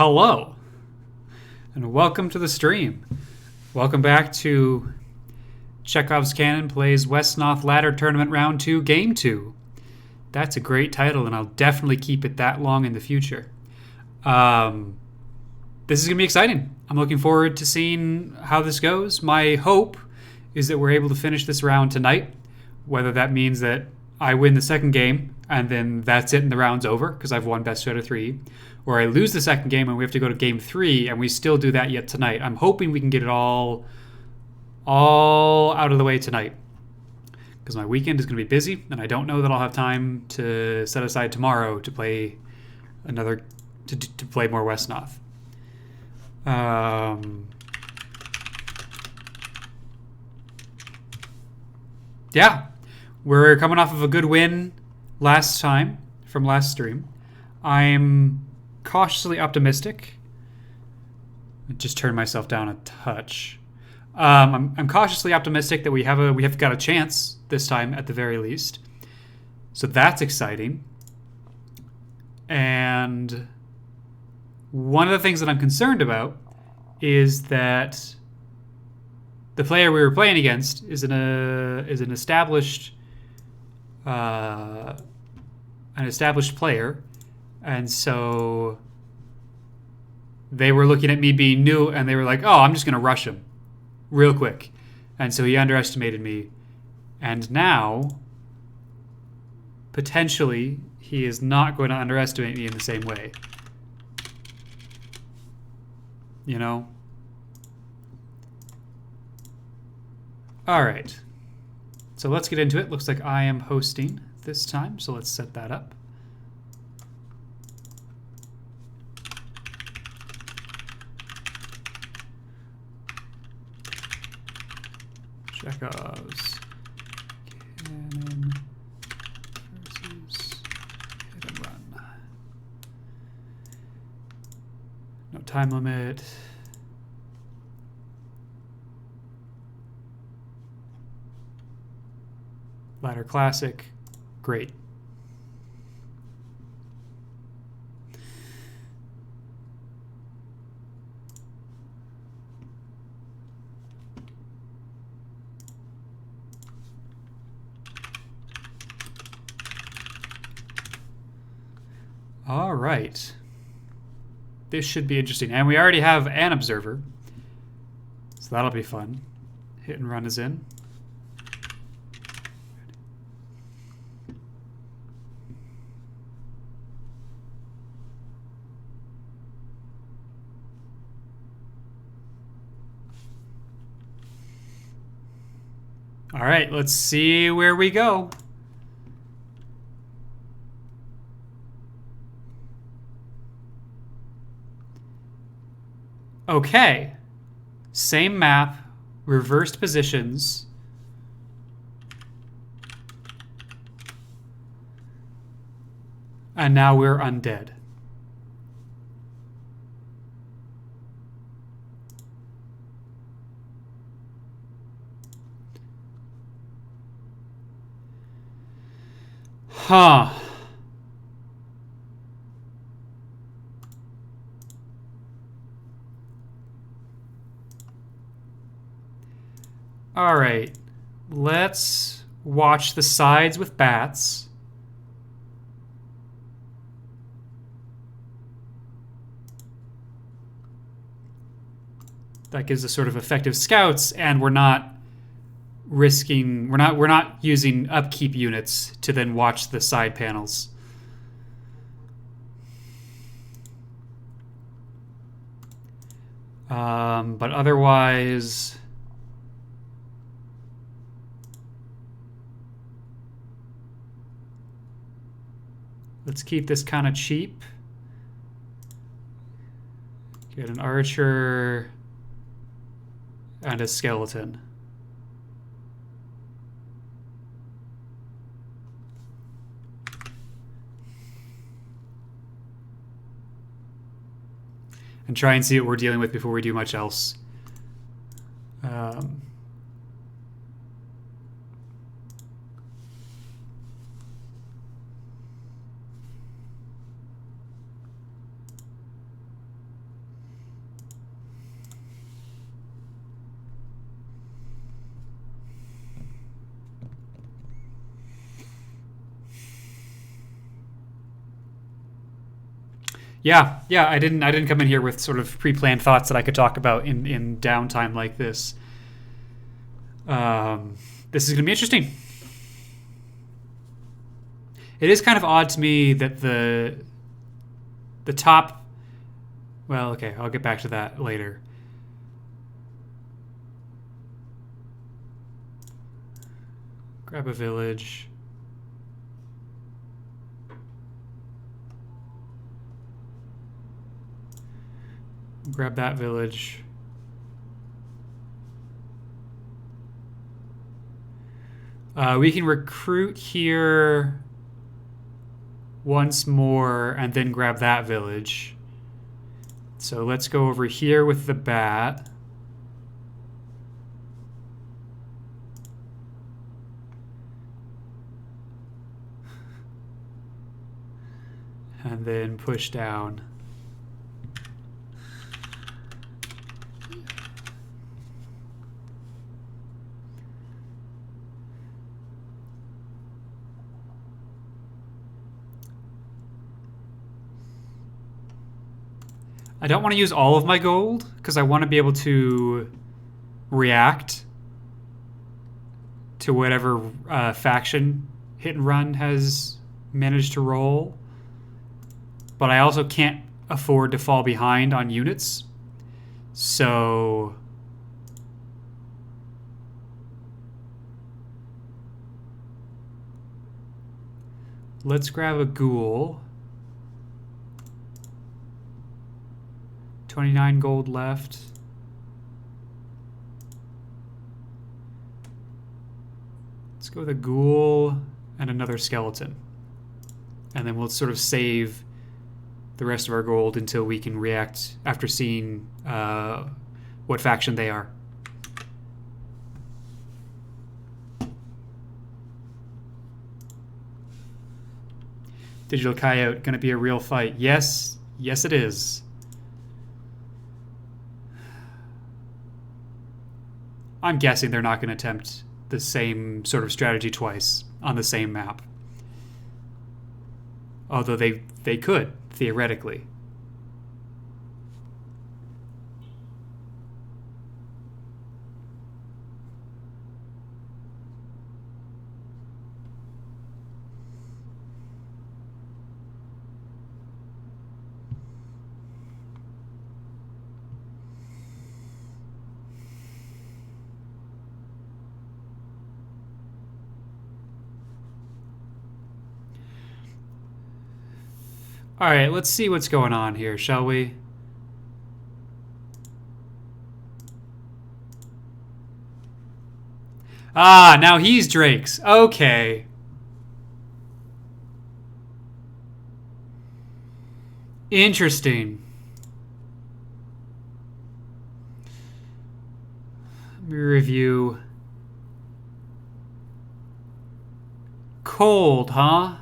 Hello, and welcome to the stream. Welcome back to Chekhov's Cannon Plays Wesnoth Ladder Tournament Round 2, Game 2. That's a great title, and I'll definitely keep it that long in the future. This is going to be exciting. I'm looking forward to seeing how this goes. My hope is that we're able to finish this round tonight, whether that means that I win the second game, and then that's it and the round's over, because I've won best out of 3. Or I lose the second game and we have to go to game 3 and we still do that yet tonight. I'm hoping we can get it all out of the way tonight, because my weekend is going to be busy and I don't know that I'll have time to set aside tomorrow to play to play more Wesnoth. Yeah, we're coming off of a good win last time from last stream. I'm cautiously optimistic. I just turned myself down a touch. I'm cautiously optimistic that we have got a chance this time at the very least. So that's exciting. And one of the things that I'm concerned about is that the player we were playing against is an established player. And so they were looking at me being new, and they were like, oh, I'm just going to rush him real quick. And so he underestimated me. And now, potentially, he is not going to underestimate me in the same way. You know? All right. So let's get into it. Looks like I am hosting this time, so let's set that up. Chekhov's Cannon versus Hit and Run. No time limit. Ladder Classic. Great. All right. This should be interesting. And we already have an observer, so that'll be fun. Hit and Run is in. All right, let's see where we go. Okay, same map, reversed positions. And now we're undead. Huh. All right, let's watch the sides with bats. That gives us sort of effective scouts, and we're not using upkeep units to then watch the side panels. But otherwise, let's keep this kind of cheap. Get an archer and a skeleton. And try and see what we're dealing with before we do much else. Yeah, yeah. I didn't come in here with sort of pre-planned thoughts that I could talk about in downtime like this. Um, this is gonna be interesting. It is kind of odd to me that the top. Well, okay, I'll get back to that later. Grab a village. Grab that village. We can recruit here once more and then grab that village. So let's go over here with the bat. And then push down. I don't want to use all of my gold because I want to be able to react to whatever faction Hit and Run has managed to roll. But I also can't afford to fall behind on units. So let's grab a ghoul. 29 gold left. Let's go with a ghoul and another skeleton. And then we'll sort of save the rest of our gold until we can react after seeing what faction they are. Digital Coyote, gonna be a real fight. Yes, yes it is. I'm guessing they're not going to attempt the same sort of strategy twice on the same map. Although they could, theoretically. All right, let's see what's going on here, shall we? Ah, now he's Drake's. Okay. Interesting. Let me review. Cold, huh?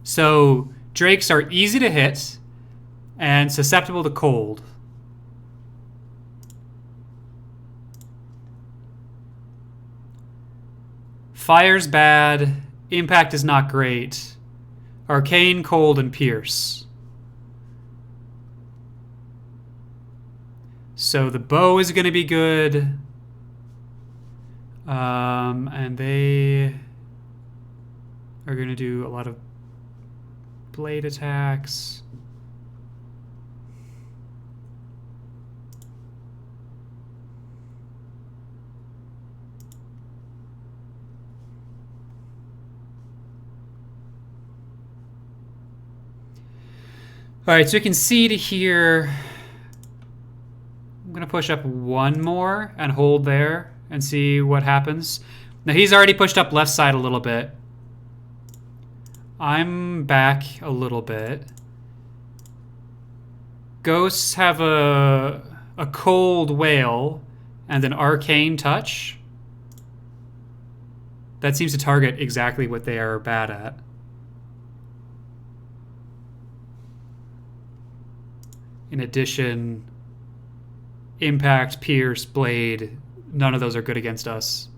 So Drakes are easy to hit and susceptible to cold. Fire's bad. Impact is not great. Arcane, cold, and pierce. So the bow is going to be good. And they are going to do a lot of blade attacks. All right, so you can see to here. I'm going to push up one more and hold there and see what happens. Now he's already pushed up left side a little bit. I'm back a little bit. Ghosts have a cold whale and an arcane touch. That seems to target exactly what they are bad at. In addition, impact, pierce, blade, none of those are good against us.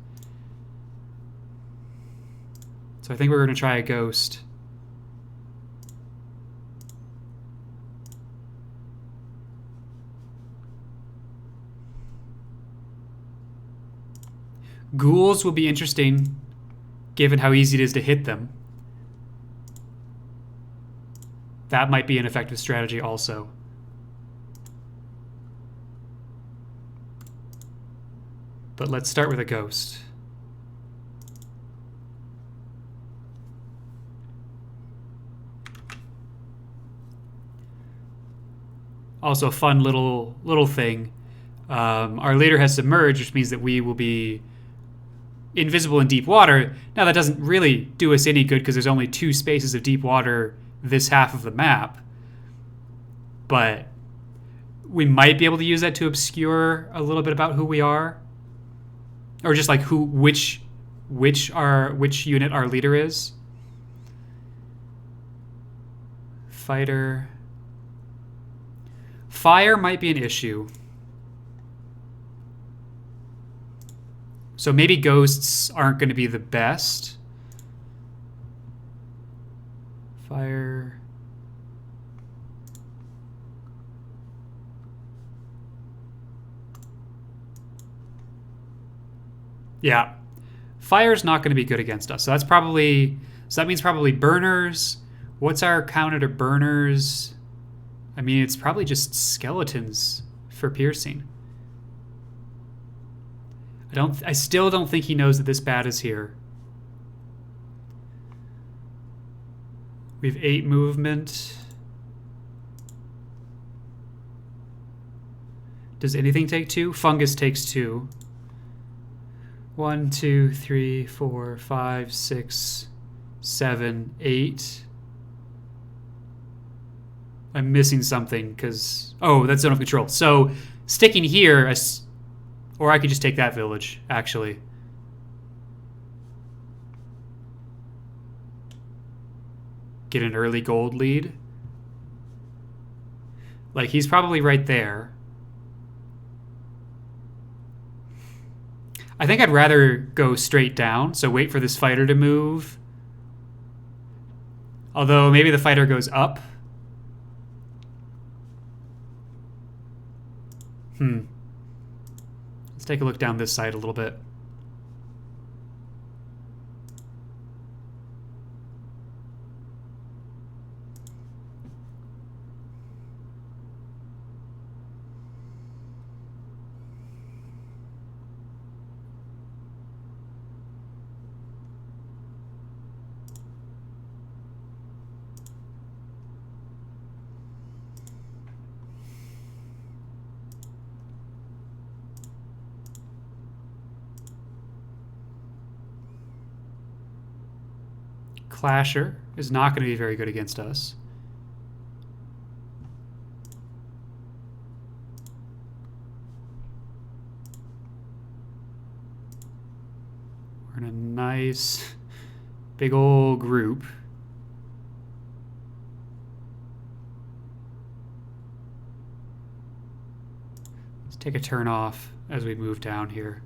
So I think we're going to try a ghost. Ghouls will be interesting, given how easy it is to hit them. That might be an effective strategy also. But let's start with a ghost. Also a fun little thing. Our leader has submerged, which means that we will be invisible in deep water. Now that doesn't really do us any good because there's only 2 spaces of deep water this half of the map. But we might be able to use that to obscure a little bit about who we are. Or just like which unit our leader is. Fighter. Fire might be an issue. So maybe ghosts aren't going to be the best. Fire. Yeah. Fire's not going to be good against us. So that's probably... So that means probably burners. What's our counter to burners? I mean, it's probably just skeletons for piercing. I still don't think he knows that this bat is here. We have 8 movement. Does anything take 2? Fungus takes 2. 1, 2, 3, 4, 5, 6, 7, 8. I'm missing something because... Oh, that's zone of control. So sticking here... Or I could just take that village, actually. Get an early gold lead. Like, he's probably right there. I think I'd rather go straight down, so wait for this fighter to move. Although, maybe the fighter goes up. Let's take a look down this side a little bit. Clasher is not going to be very good against us. We're in a nice big old group. Let's take a turn off as we move down here.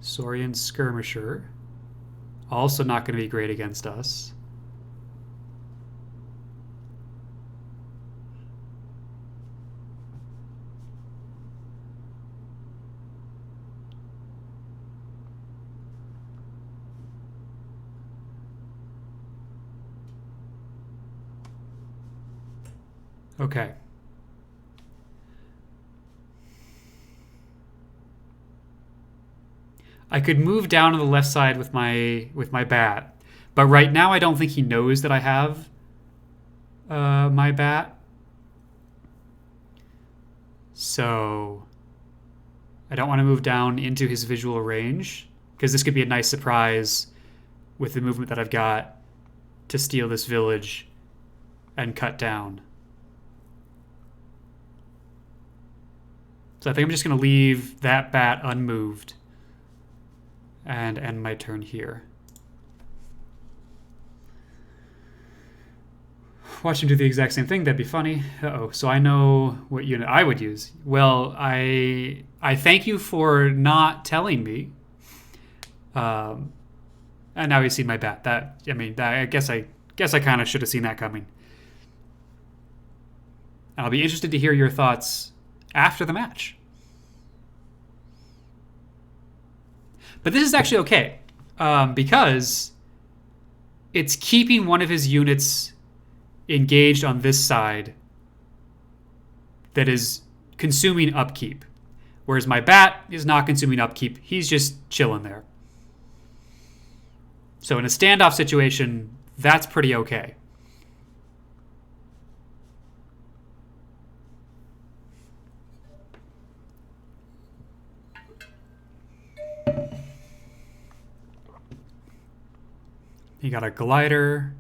Saurian Skirmisher. Also not going to be great against us. Okay. I could move down to the left side with my bat. But right now I don't think he knows that I have my bat. So I don't want to move down into his visual range because this could be a nice surprise with the movement that I've got to steal this village and cut down. So I think I'm just going to leave that bat unmoved and end my turn here. Watch him do the exact same thing. That'd be funny. Uh-oh. So I know what unit I would use. Well, I thank you for not telling me. And now you see my bat. I guess I kind of should have seen that coming. I'll be interested to hear your thoughts after the match. But this is actually okay because it's keeping one of his units engaged on this side that is consuming upkeep. Whereas my bat is not consuming upkeep. He's just chilling there. So in a standoff situation, that's pretty okay. You got a glider.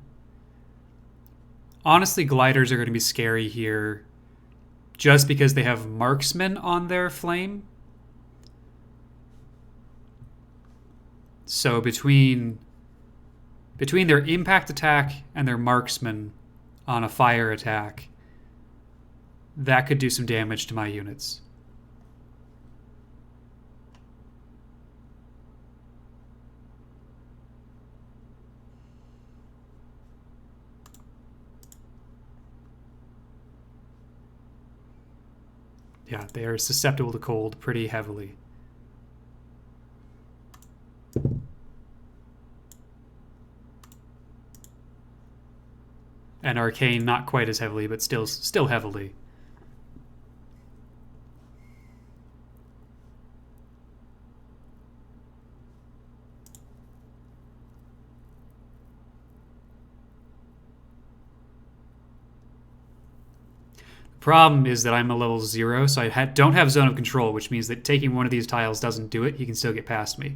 Honestly, gliders are going to be scary here just because they have marksmen on their flame. So between their impact attack and their marksman on a fire attack, that could do some damage to my units. Yeah, they are susceptible to cold pretty heavily. And arcane not quite as heavily, but still heavily. Problem is that I'm a level 0, so I don't have zone of control, which means that taking one of these tiles doesn't do it. He can still get past me.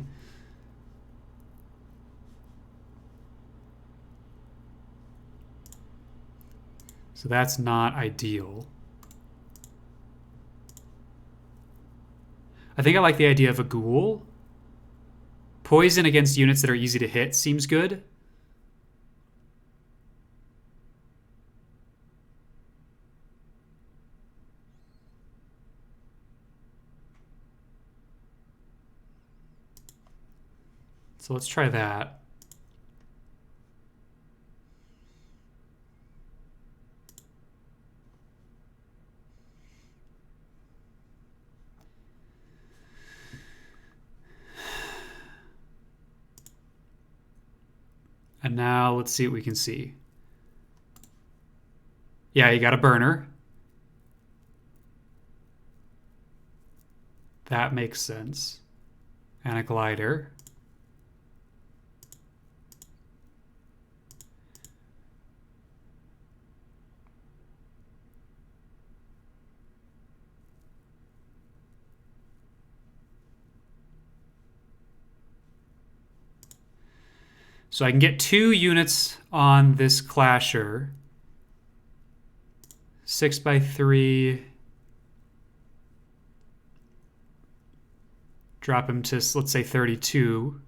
So that's not ideal. I think I like the idea of a ghoul. Poison against units that are easy to hit seems good. So let's try that. And now let's see what we can see. Yeah, you got a burner. That makes sense. And a glider. So I can get 2 units on this clasher. 6x3. Drop him to, let's say, 32.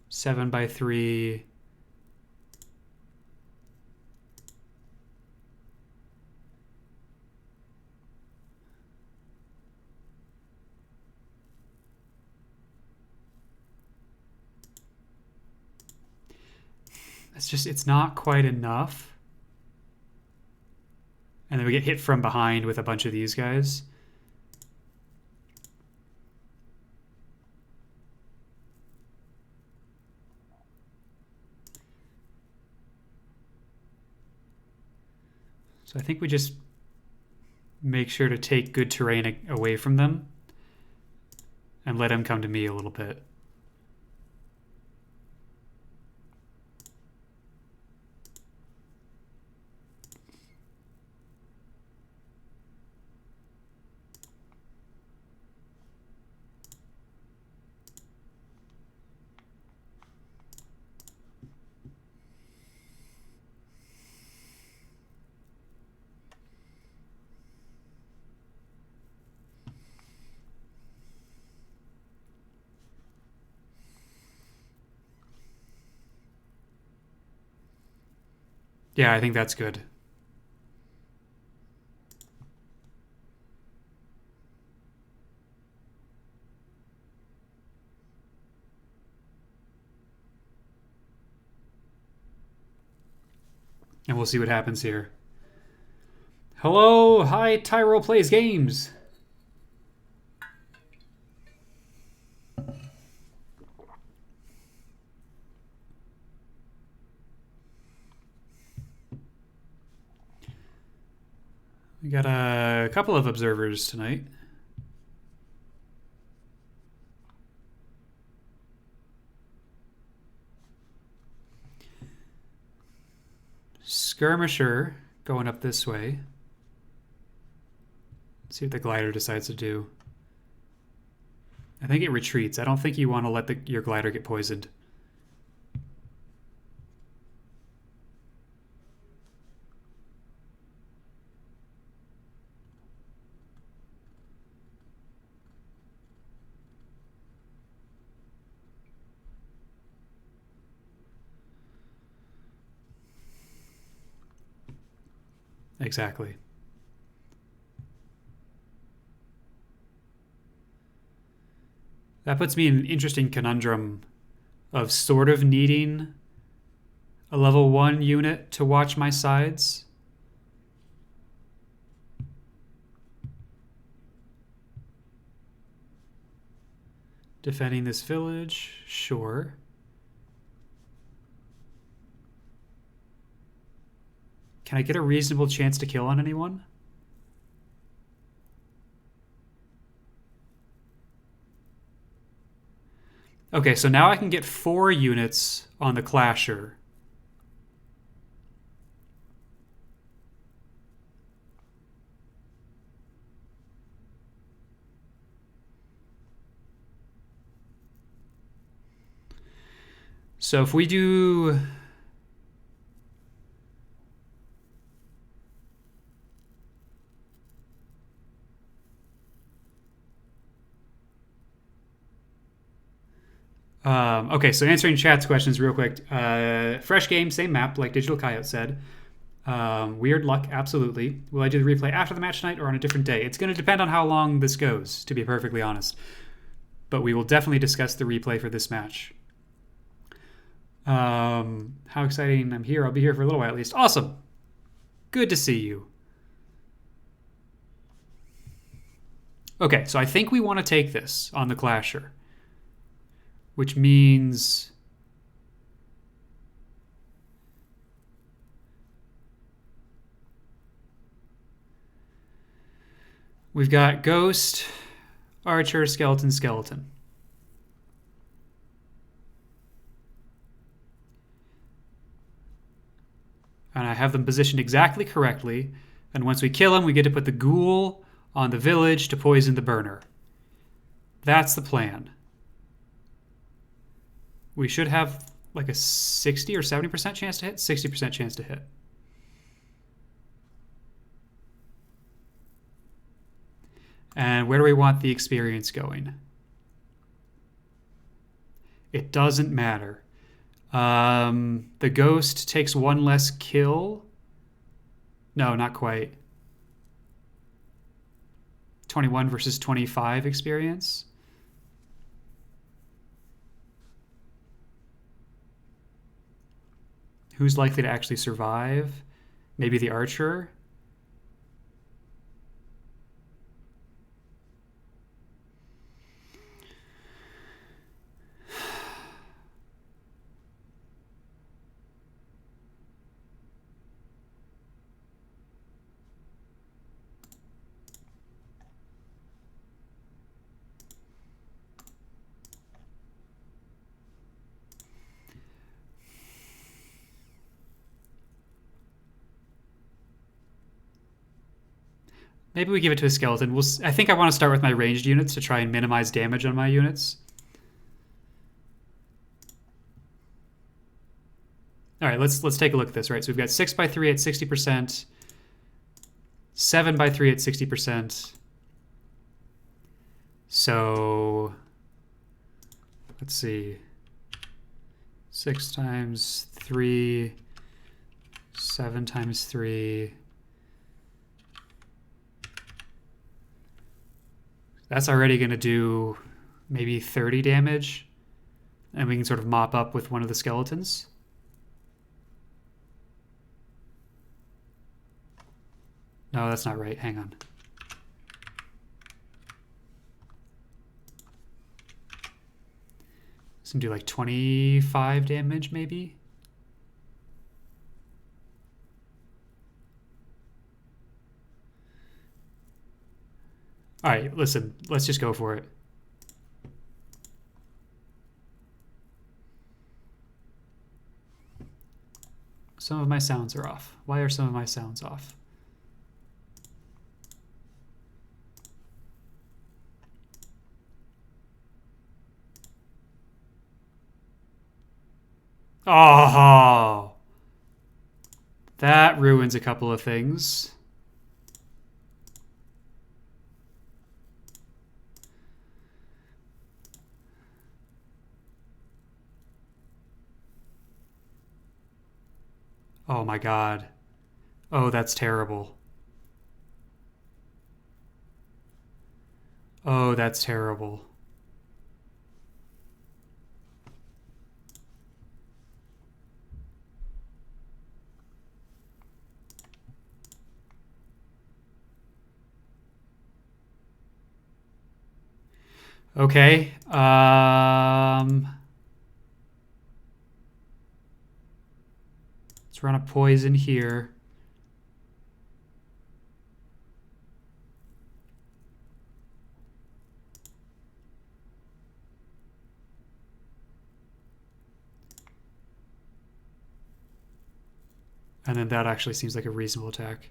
Seven by 3. It's not quite enough. And then we get hit from behind with a bunch of these guys. So I think we just make sure to take good terrain away from them and let them come to me a little bit. Yeah, I think that's good. And we'll see what happens here. Hello, hi, Tyrell Plays Games. We got a couple of observers tonight. Skirmisher going up this way. Let's see what the glider decides to do. I think it retreats. I don't think you want to let your glider get poisoned. Exactly. That puts me in an interesting conundrum of sort of needing a level 1 unit to watch my sides. Defending this village, sure. Can I get a reasonable chance to kill on anyone? Okay, so now I can get 4 units on the Clasher. So if we do... okay, so answering chat's questions real quick. Fresh game, same map, like Digital Coyote said. Weird luck, absolutely. Will I do the replay after the match tonight or on a different day? It's going to depend on how long this goes, to be perfectly honest. But we will definitely discuss the replay for this match. How exciting. I'm here. I'll be here for a little while at least. Awesome. Good to see you. Okay, so I think we want to take this on the Clasher. Which means... we've got Ghost, Archer, Skeleton, Skeleton. And I have them positioned exactly correctly. And once we kill them, we get to put the ghoul on the village to poison the burner. That's the plan. We should have like a 60 or 70% chance to hit? 60% chance to hit. And where do we want the experience going? It doesn't matter. The ghost takes 1 less kill. No, not quite. 21 versus 25 experience. Who's likely to actually survive? Maybe the archer? Maybe we give it to a skeleton. I think I want to start with my ranged units to try and minimize damage on my units. All right, let's take a look at this. Right, so we've got 6x3 at 60%, 7x3 at 60%. So let's see. 6 times 3, 7 times 3. That's already going to do maybe 30 damage. And we can sort of mop up with one of the skeletons. No, that's not right. Hang on. It's gonna do like 25 damage, maybe? Alright, listen. Let's just go for it. Some of my sounds are off. Why are some of my sounds off? Oh, that ruins a couple of things. Oh my god. Oh, that's terrible. Oh, that's terrible. Okay. Let's run a poison here. And then that actually seems like a reasonable attack.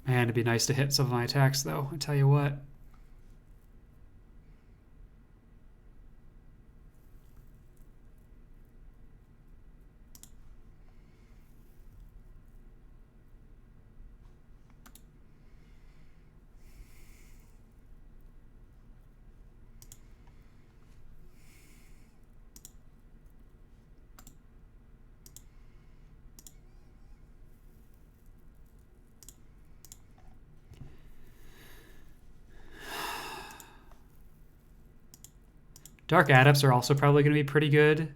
Man, it'd be nice to hit some of my attacks, though. I tell you what. Dark Adepts are also probably going to be pretty good.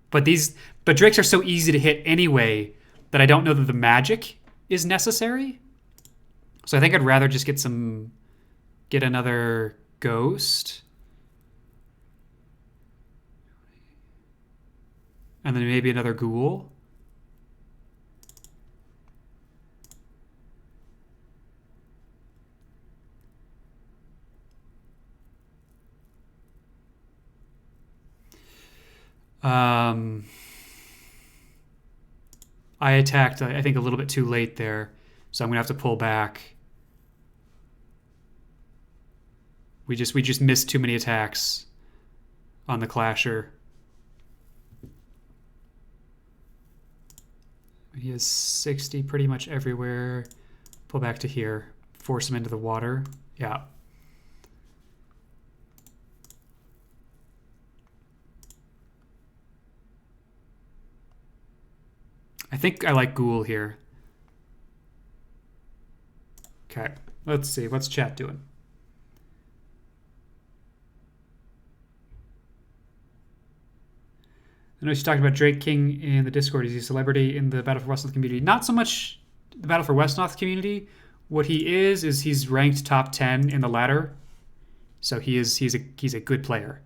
But Drakes are so easy to hit anyway that I don't know that the magic is necessary. So I think I'd rather just get another Ghost. And then maybe another Ghoul. I attacked, I think, a little bit too late there, so I'm gonna have to pull back. We just missed too many attacks on the Clasher. He has 60 pretty much everywhere. Pull back to here. Force him into the water. Yeah. I think I like Ghoul here. Okay, let's see. What's chat doing? I know she's talking about Drake King in the Discord. Is he a celebrity in the Battle for Wesnoth community? Not so much the Battle for Wesnoth community. What he is he's ranked top 10 in the ladder. So he's a good player.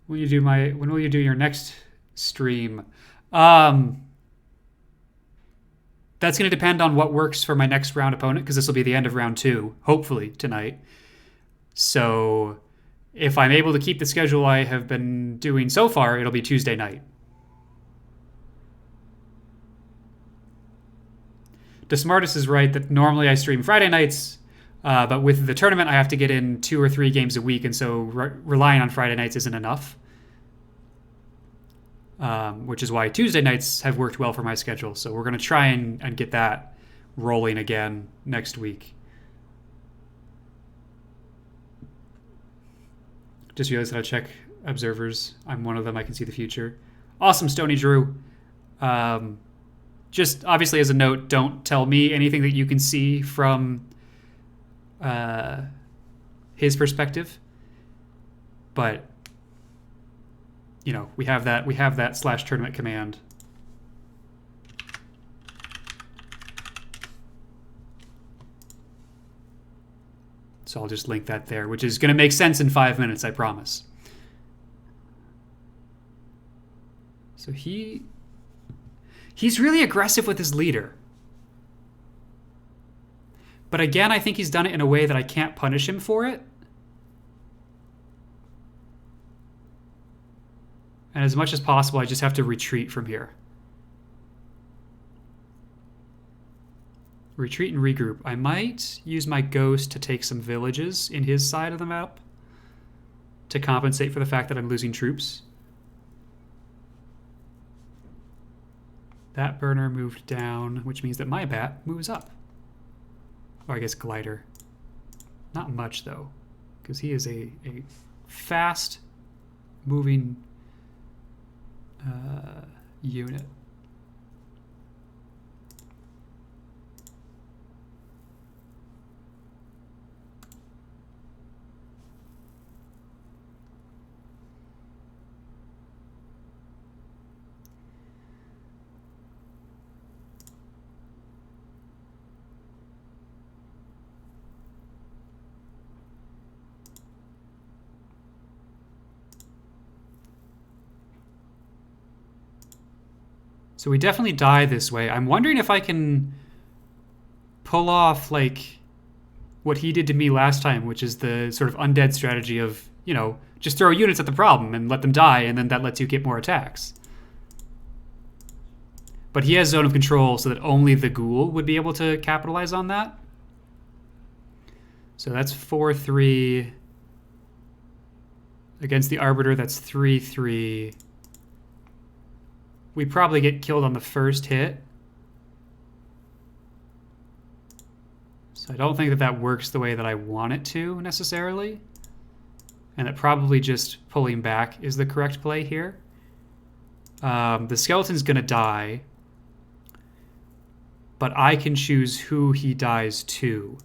When will you do your next stream? That's going to depend on what works for my next round opponent, because this will be the end of round 2, hopefully tonight. So if I'm able to keep the schedule I have been doing so far, it'll be Tuesday night. DeSmartest is right that normally I stream Friday nights, but with the tournament I have to get in 2 or 3 games a week, and so relying on Friday nights isn't enough. Which is why Tuesday nights have worked well for my schedule. So we're going to try and get that rolling again next week. Just realized that I check observers. I'm one of them. I can see the future. Awesome, Stony Drew. Just obviously as a note, don't tell me anything that you can see from his perspective. But you know, we have that /tournament command. So I'll just link that there, which is going to make sense in 5 minutes, I promise. So he's really aggressive with his leader. But again, I think he's done it in a way that I can't punish him for it. And as much as possible, I just have to retreat from here. Retreat and regroup. I might use my ghost to take some villages in his side of the map to compensate for the fact that I'm losing troops. That burner moved down, which means that my bat moves up. Or I guess glider. Not much, though, because he is a fast moving unit. So we definitely die this way. I'm wondering if I can pull off, like, what he did to me last time, which is the sort of undead strategy of, you know, just throw units at the problem and let them die, and then that lets you get more attacks. But he has zone of control so that only the ghoul would be able to capitalize on that. So that's 4-3. Against the Arbiter, that's 3-3. We probably get killed on the first hit. So I don't think that that works the way that I want it to, necessarily. And that probably just pulling back is the correct play here. The skeleton's going to die. But I can choose who he dies to.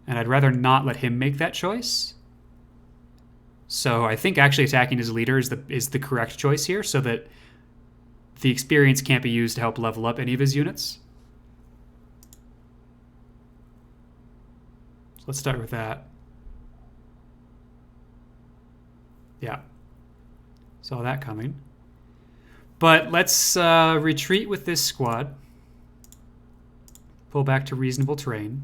And I'd rather not let him make that choice. So I think actually attacking his leader is the correct choice here, so that the experience can't be used to help level up any of his units. So let's start with that. Yeah. Saw that coming. But let's retreat with this squad. Pull back to reasonable terrain.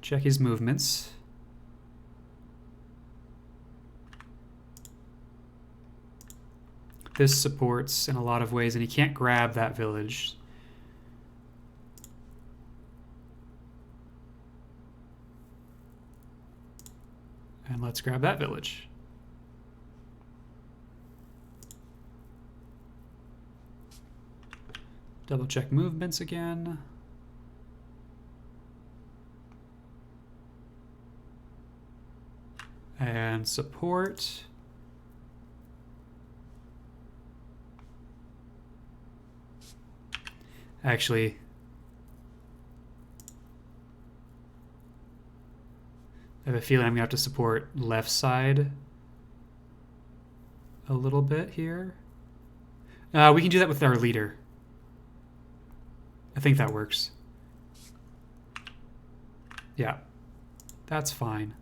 Check his movements. This supports in a lot of ways, and he can't grab that village. And let's grab that village. Double check movements again. And support. Actually, I have a feeling I'm gonna have to support left side a little bit here. We can do that with our leader. I think that works. Yeah, that's fine.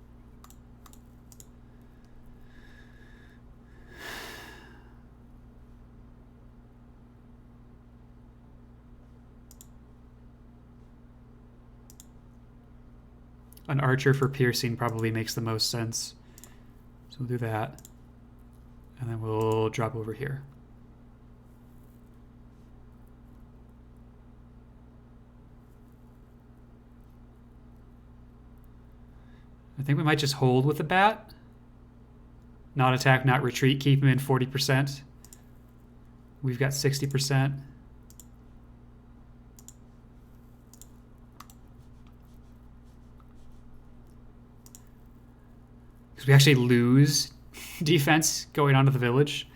An archer for piercing probably makes the most sense. So we'll do that. And then we'll drop over here. I think we might just hold with the bat. Not attack, not retreat. Keep him in 40%. We've got 60%. Did we actually lose defense going onto the village?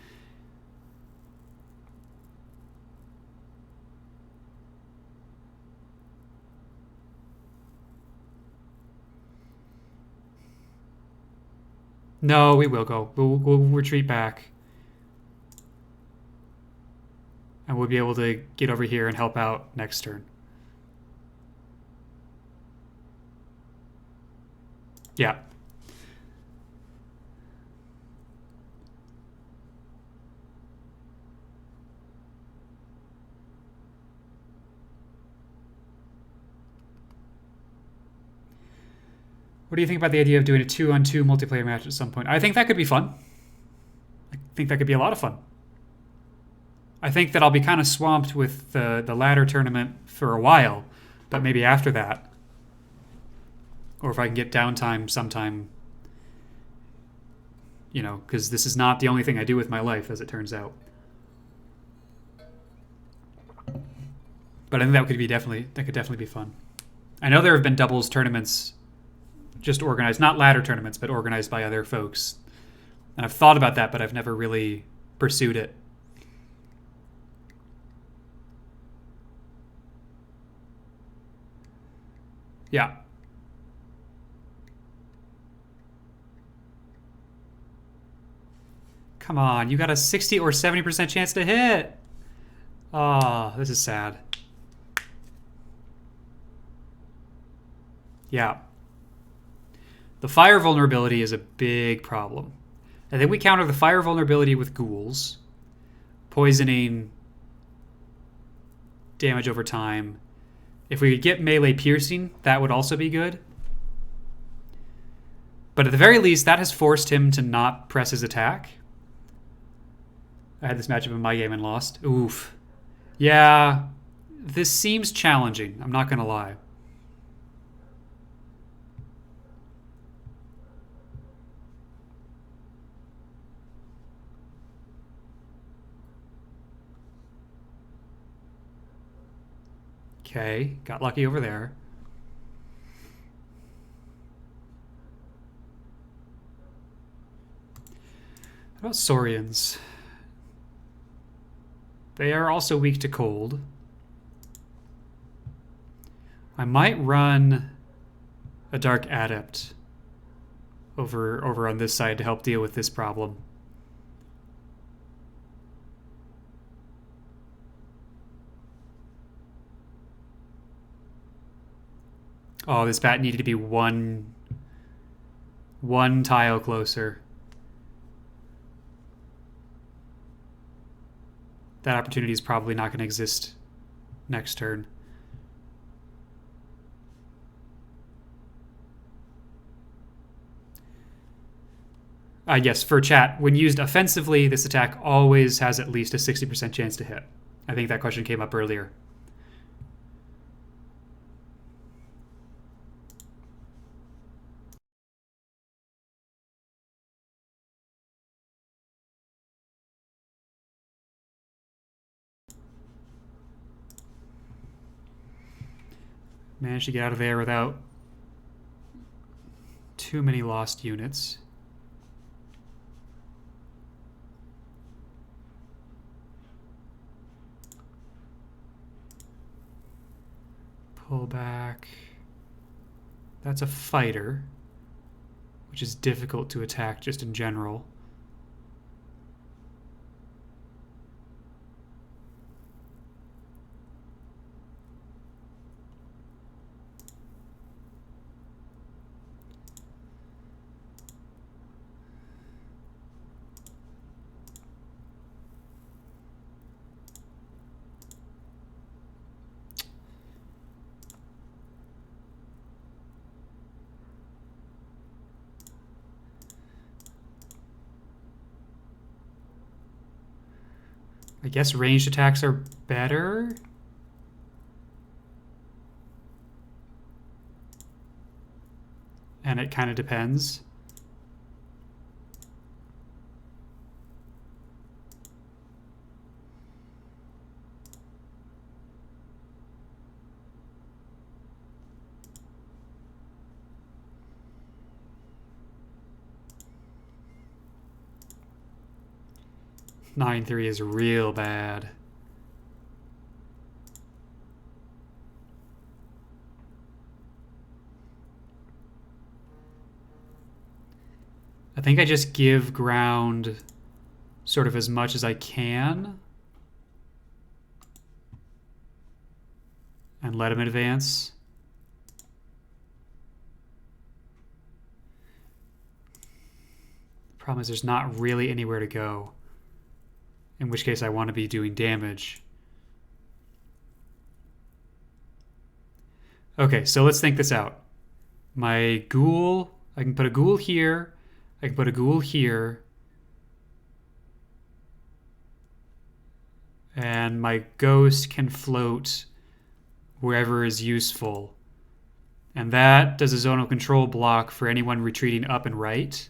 No, we will go. We'll retreat back. And we'll be able to get over here and help out next turn. Yeah. What do you think about the idea of doing a 2-on-2 multiplayer match at some point? I think that could be fun. I think that could be a lot of fun. I think that I'll be kind of swamped with the ladder tournament for a while, but maybe after that. Or if I can get downtime sometime, you know, because this is not the only thing I do with my life, as it turns out. But I think that could definitely be fun. I know there have been doubles tournaments just organized, not ladder tournaments, but organized by other folks. And I've thought about that, but I've never really pursued it. Yeah. Come on, you got a 60 or 70% chance to hit. Oh, this is sad. Yeah. The fire vulnerability is a big problem. I think we counter the fire vulnerability with ghouls, poisoning, damage over time. If we could get melee piercing, that would also be good. But at the very least, that has forced him to not press his attack. I had this matchup in my game and lost. Oof. Yeah, this seems challenging. I'm not going to lie. Okay, got lucky over there. How about Saurians? They are also weak to cold. I might run a Dark Adept over on this side to help deal with this problem. Oh, this bat needed to be one tile closer. That opportunity is probably not going to exist next turn. Yes, for chat, when used offensively, this attack always has at least a 60% chance to hit. I think that question came up earlier. Managed to get out of there without too many lost units. Pull back. That's a fighter, which is difficult to attack just in general. I guess ranged attacks are better. And it kind of depends. 9-3 is real bad. I think I just give ground sort of as much as I can and let him advance. The problem is there's not really anywhere to go, in which case I want to be doing damage. Okay, so let's think this out. My ghoul, I can put a ghoul here, I can put a ghoul here, and my ghost can float wherever is useful. And that does a zonal control block for anyone retreating up and right.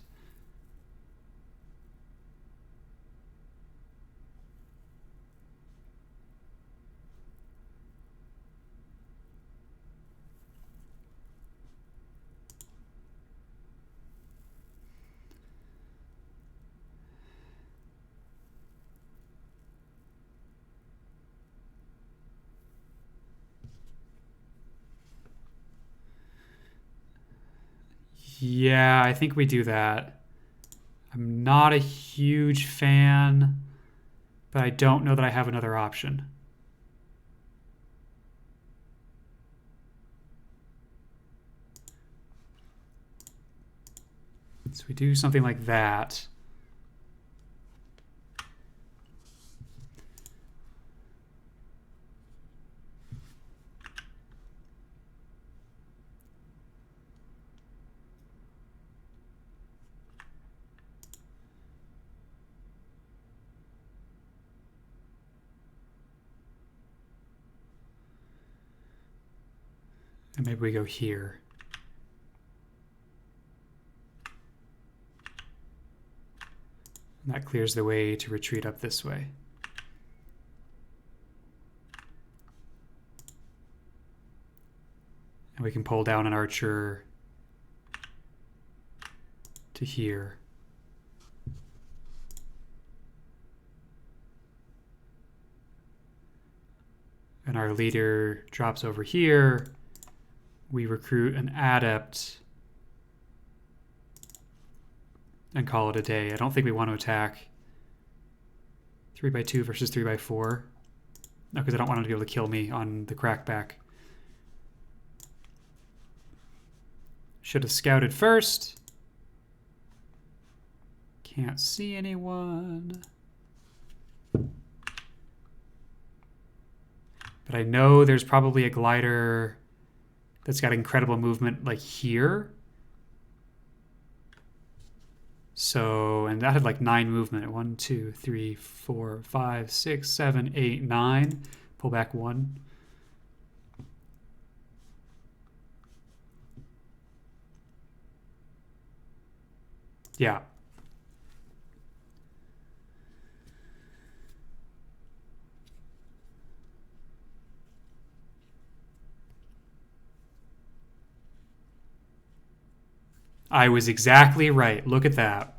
Yeah, I think we do that. I'm not a huge fan, but I don't know that I have another option. So we do something like that. And maybe we go here. And that clears the way to retreat up this way. And we can pull down an archer to here. And our leader drops over here. We recruit an adept and call it a day. I don't think we want to attack 3x2 versus 3x4. No, because I don't want him to be able to kill me on the crackback. Should have scouted first. Can't see anyone. But I know there's probably a glider that's got incredible movement like here. So, and that had like 9 movement. 1, 2, 3, 4, 5, 6, 7, 8, 9. Pull back 1. Yeah. I was exactly right. Look at that.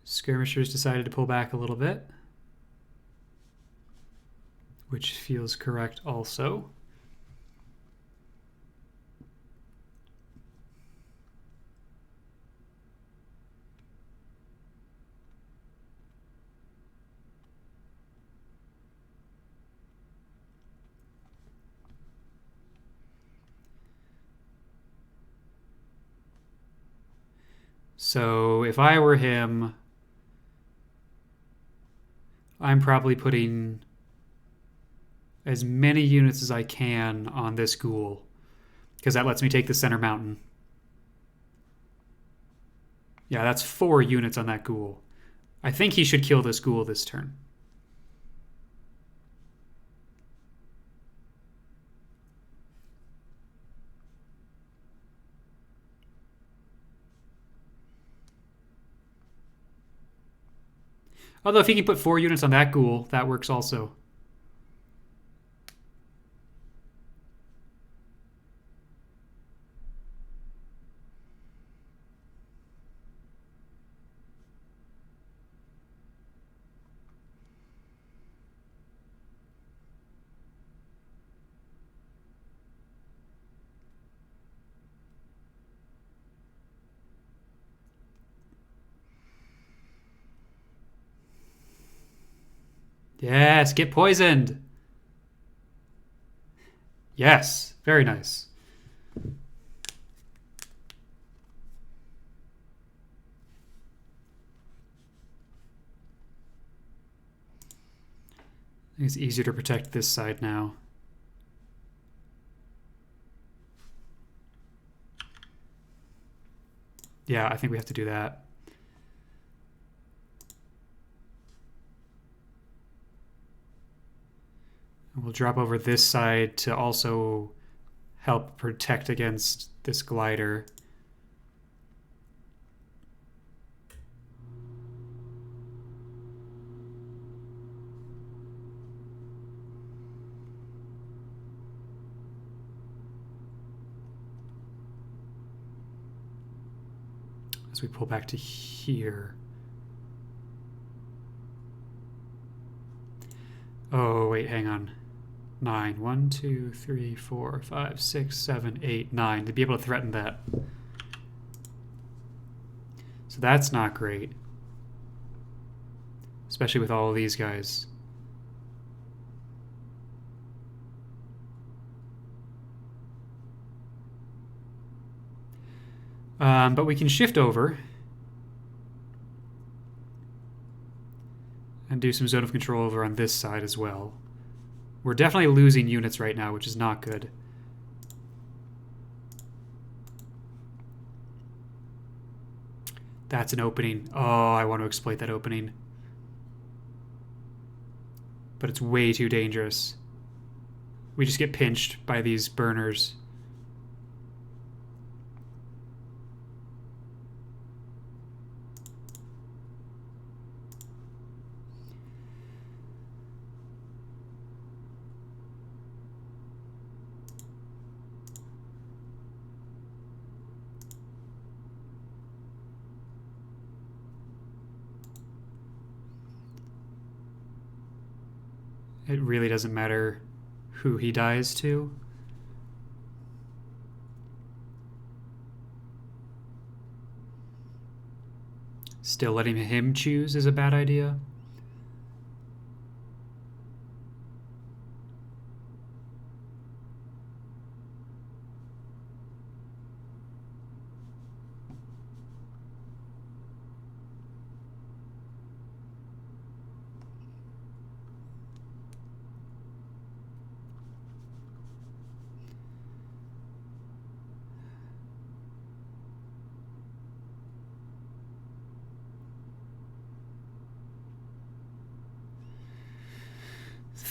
Skirmishers decided to pull back a little bit, which feels correct also. So if I were him, I'm probably putting as many units as I can on this ghoul, because that lets me take the center mountain. Yeah, that's 4 units on that ghoul. I think he should kill this ghoul this turn. Although if he can put 4 units on that ghoul, that works also. Yes, get poisoned. Yes, very nice. I think it's easier to protect this side now. Yeah, I think we have to do that. And we'll drop over this side to also help protect against this glider. As we pull back to here. Oh, wait, hang on. 9. 1, 2, 3, 4, 5, 6, 7, 8, 9. To be able to threaten that. So that's not great. Especially with all of these guys. But we can shift over and do some zone of control over on this side as well. We're definitely losing units right now, which is not good. That's an opening. Oh, I want to exploit that opening. But it's way too dangerous. We just get pinched by these burners. It really doesn't matter who he dies to. Still letting him choose is a bad idea.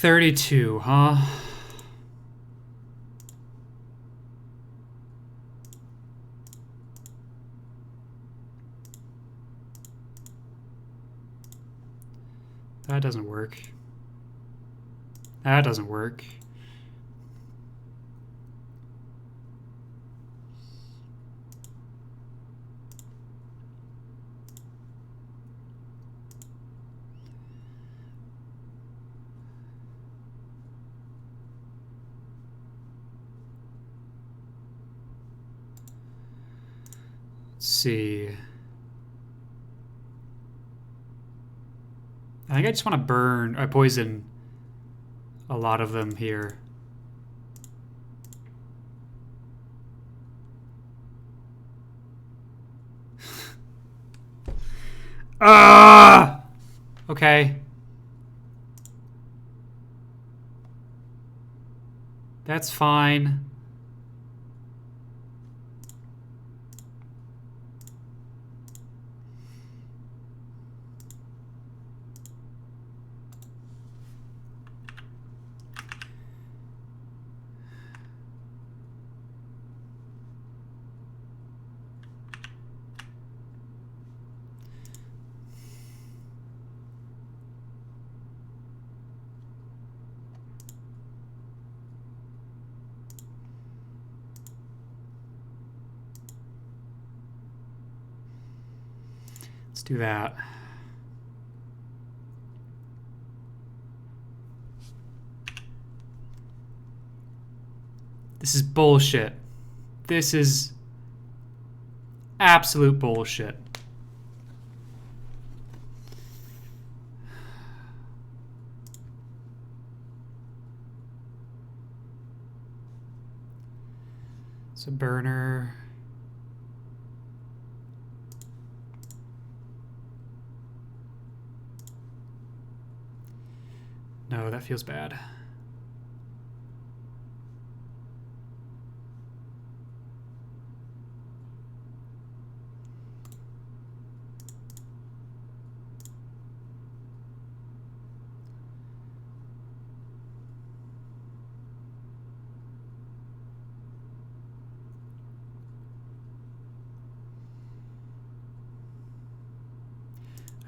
$32, huh? That doesn't work. That doesn't work. Let's see. I think I just want to burn, poison a lot of them here. Ah! Okay. That's fine. Let's do that. This is bullshit. This is absolute bullshit. It's a burner. No, that feels bad.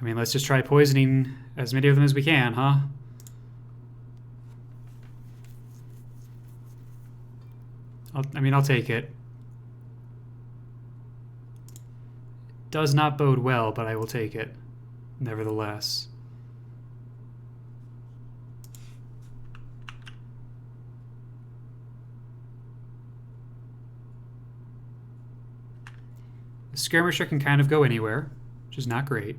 I mean, let's just try poisoning as many of them as we can, huh? I'll take it. Does not bode well, but I will take it, nevertheless. The skirmisher can kind of go anywhere, which is not great.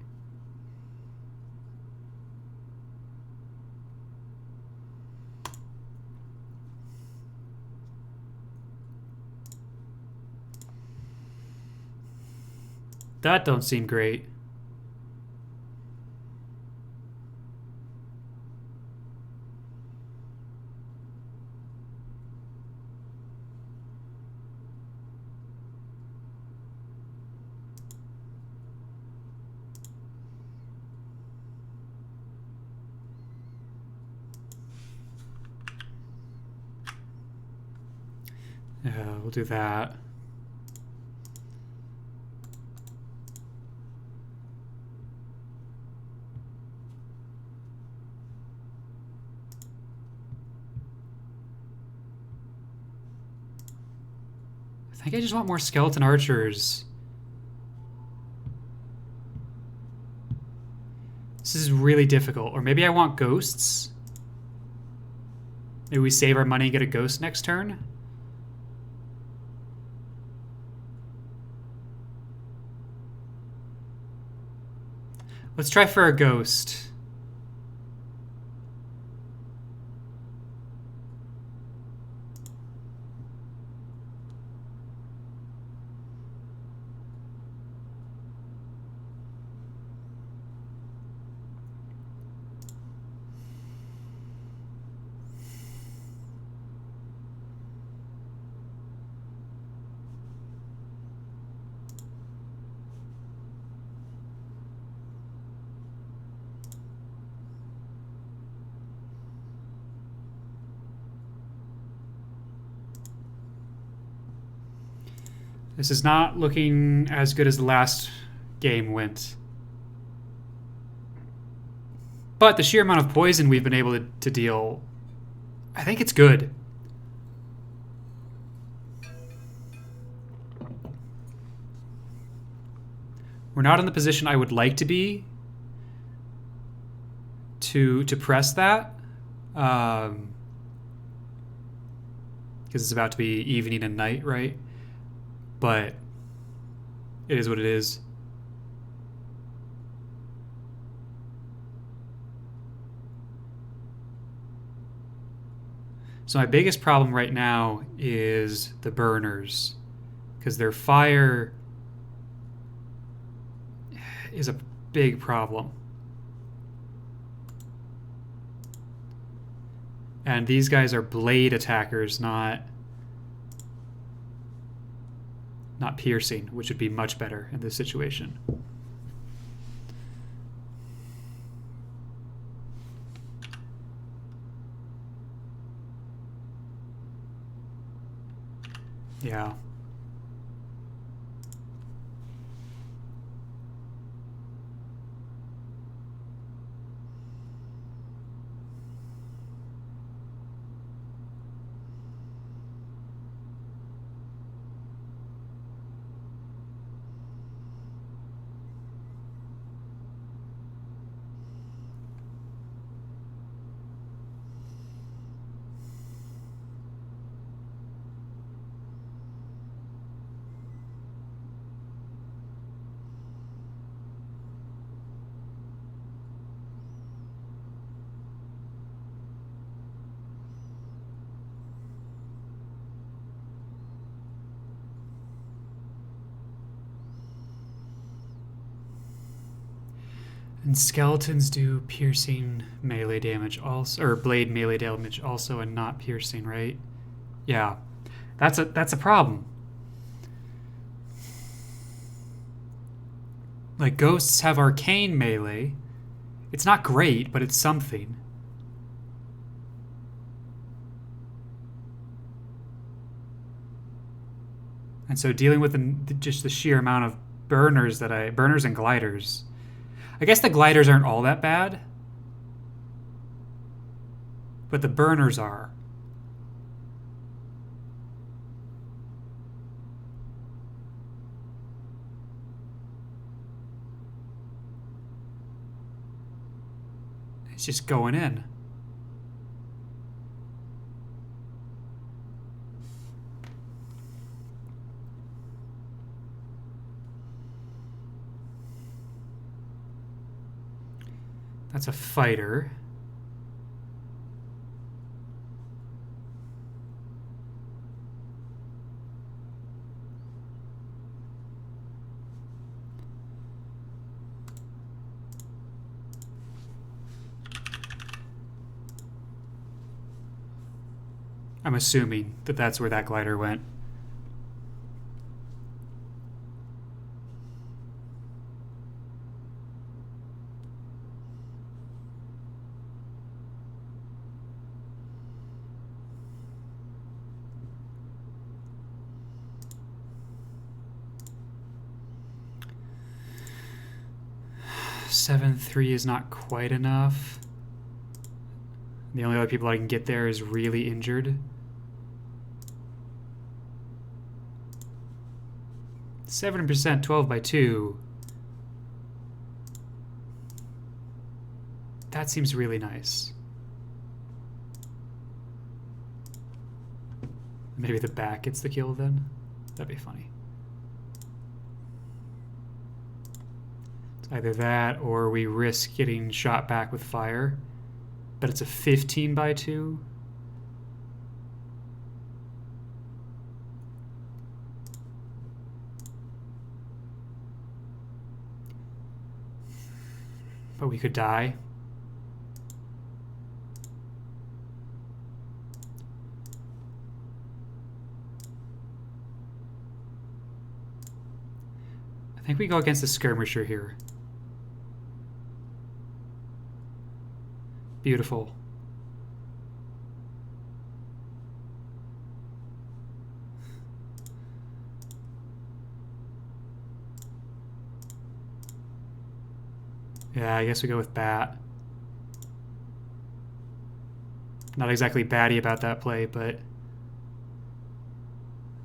That don't seem great. We'll do that. I think I just want more skeleton archers. This is really difficult. Or maybe I want ghosts. Maybe we save our money and get a ghost next turn. Let's try for a ghost. This is not looking as good as the last game went. But the sheer amount of poison we've been able to deal, I think it's good. We're not in the position I would like to be to press that. Because it's about to be evening and night, right? But it is what it is. So my biggest problem right now is the burners, because their fire is a big problem. And these guys are blade attackers, not piercing, which would be much better in this situation. Yeah. And skeletons do piercing melee damage also, or blade melee damage also, and not piercing, right? Yeah, that's a problem. Like ghosts have arcane melee. It's not great, but it's something. And so dealing with just the sheer amount of burners and gliders. I guess the gliders aren't all that bad, but the burners are. It's just going in. That's a fighter. I'm assuming that that's where that glider went. Seven 3 is not quite enough. The only other people I can get there is really injured. 7%, 12 by 2. That seems really nice. Maybe the back gets the kill then? That'd be funny. It's either that or we risk getting shot back with fire. But it's a 15 by 2. But we could die. I think we go against the skirmisher here. Beautiful. Yeah, I guess we go with bat. Not exactly batty about that play, but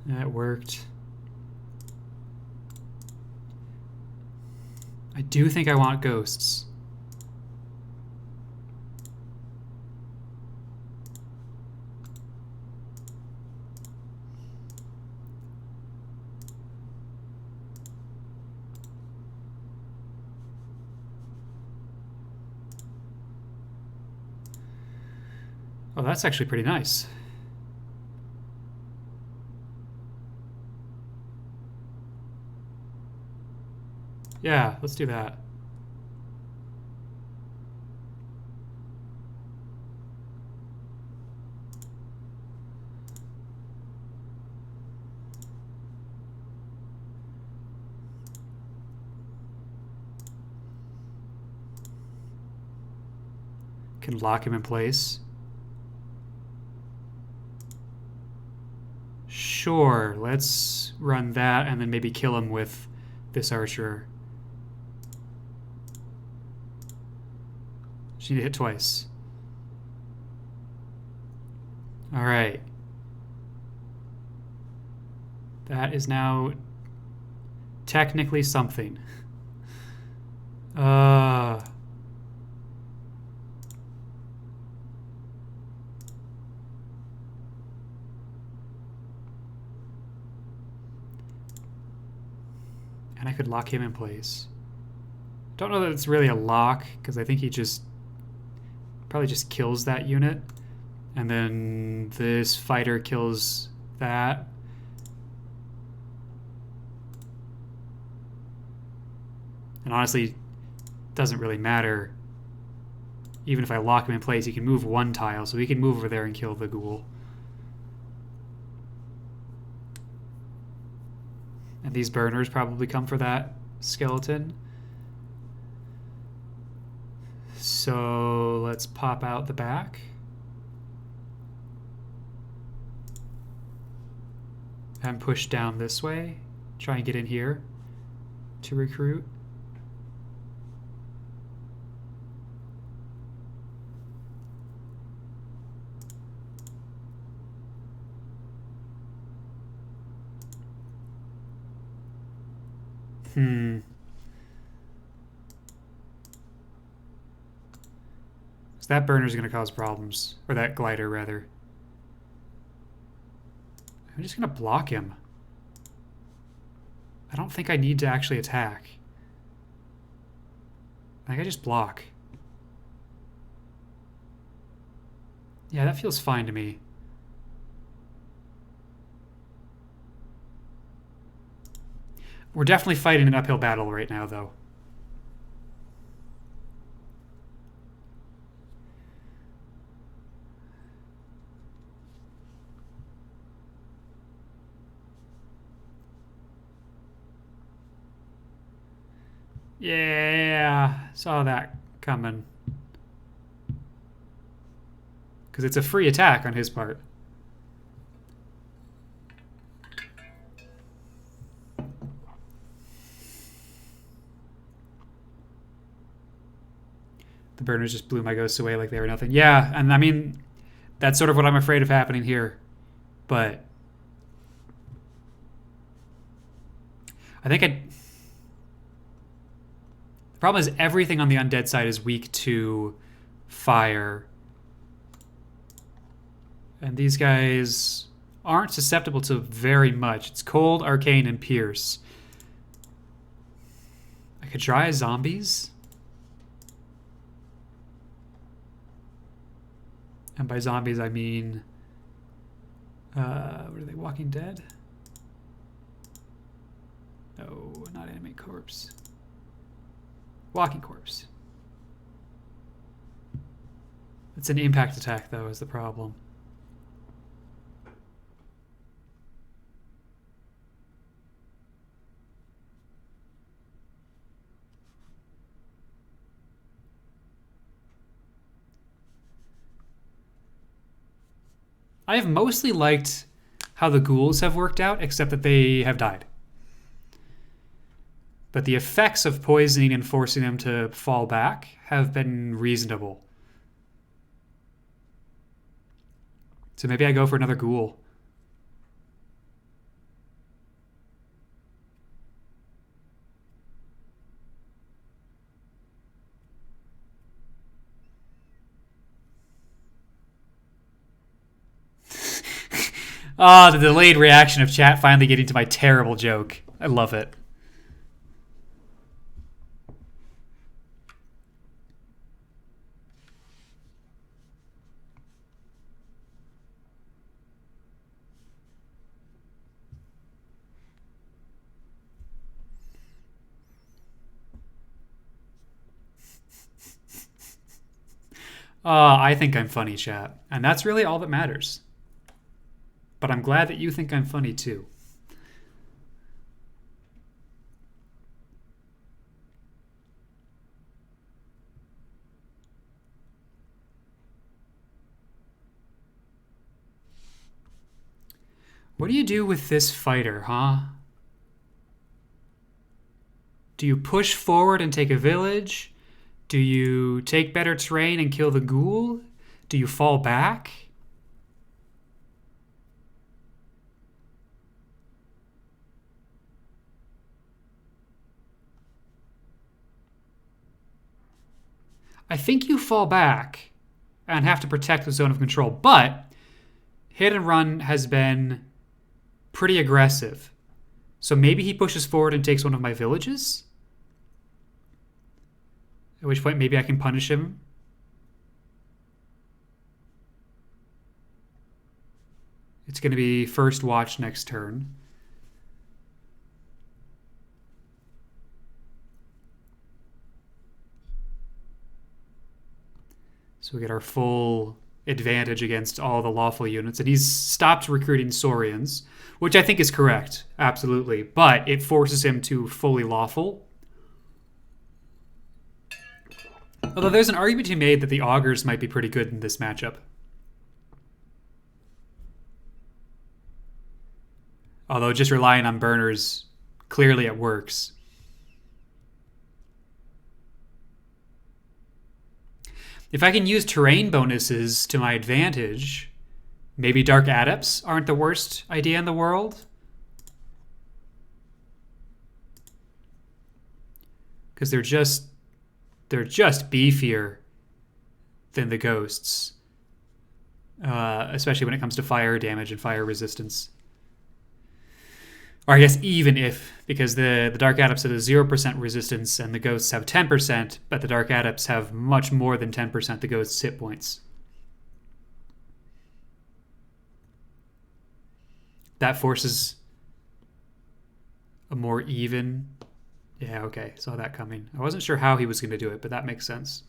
that worked. I do think I want ghosts. Oh, that's actually pretty nice. Yeah, let's do that. Can lock him in place. Sure, let's run that and then maybe kill him with this archer. Just need to hit twice. All right. That is now technically something. And I could lock him in place. Don't know that it's really a lock, because I think he just probably just kills that unit. And then this fighter kills that. And honestly, doesn't really matter. Even if I lock him in place, he can move one tile, so he can move over there and kill the ghoul. And these burners probably come for that skeleton. So let's pop out the back. And push down this way. Try and get in here to recruit. So that burner's going to cause problems. Or that glider, rather. I'm just going to block him. I don't think I need to actually attack. I think I just block. Yeah, that feels fine to me. We're definitely fighting an uphill battle right now, though. Yeah, saw that coming. Because it's a free attack on his part. The burners just blew my ghosts away like they were nothing. Yeah, and I mean, that's sort of what I'm afraid of happening here. But I think the problem is everything on the undead side is weak to fire. And these guys aren't susceptible to very much. It's cold, arcane, and pierce. I could try zombies. And by zombies, I mean... what are they, Walking Dead? No, not animate corpse. Walking corpse. It's an impact attack, though, is the problem. I have mostly liked how the ghouls have worked out, except that they have died. But the effects of poisoning and forcing them to fall back have been reasonable. So maybe I go for another ghoul. Ah, the delayed reaction of chat finally getting to my terrible joke. I love it. I think I'm funny, chat. And that's really all that matters. But I'm glad that you think I'm funny, too. What do you do with this fighter, huh? Do you push forward and take a village? Do you take better terrain and kill the ghoul? Do you fall back? I think you fall back and have to protect the zone of control, but hit and run has been pretty aggressive. So maybe he pushes forward and takes one of my villages? At which point maybe I can punish him. It's going to be first watch next turn. So we get our full advantage against all the lawful units. And he's stopped recruiting Saurians, which I think is correct, absolutely. But it forces him to fully lawful. Although there's an argument to be made that the augurs might be pretty good in this matchup. Although just relying on burners, clearly it works. If I can use terrain bonuses to my advantage, maybe Dark Adepts aren't the worst idea in the world. Because they're just beefier than the ghosts. Especially when it comes to fire damage and fire resistance. Or I guess even if, because the Dark Adepts have a 0% resistance and the Ghosts have 10%, but the Dark Adepts have much more than 10% the Ghosts' hit points. That forces a more even... Yeah, okay, saw that coming. I wasn't sure how he was going to do it, but that makes sense.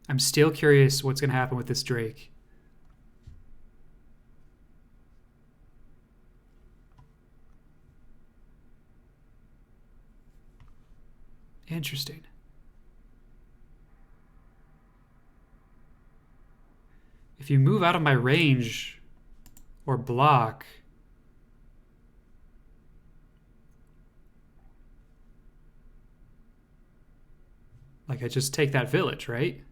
I'm still curious what's going to happen with this Drake. Interesting. If you move out of my range or block, like I just take that village, right?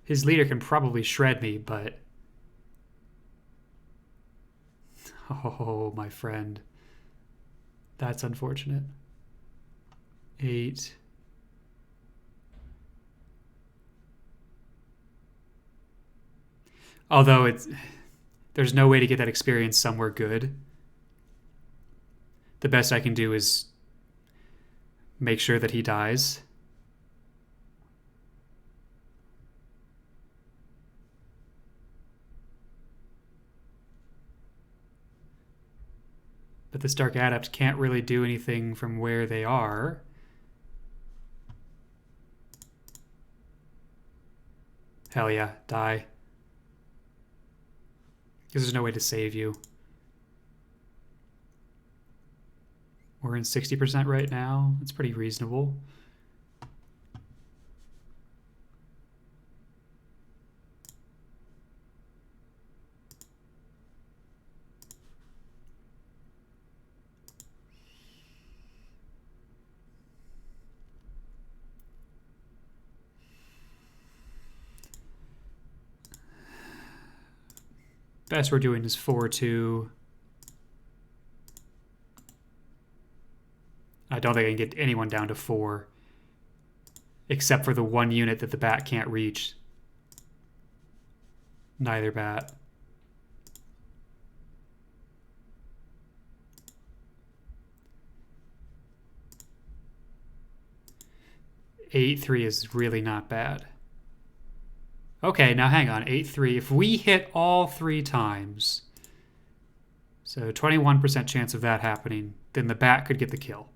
His leader can probably shred me, but... Oh, my friend. That's unfortunate. 8. Although there's no way to get that experience somewhere good. The best I can do is make sure that he dies. But this Dark Adept can't really do anything from where they are. Hell yeah, die. Because there's no way to save you. We're in 60% right now. That's pretty reasonable. Best we're doing is 4-2. I don't think I can get anyone down to 4. Except for the one unit that the bat can't reach. Neither bat. Eight 3 is really not bad. Okay, now hang on. 8-3. If we hit all 3 times, so 21% chance of that happening, then the bat could get the kill.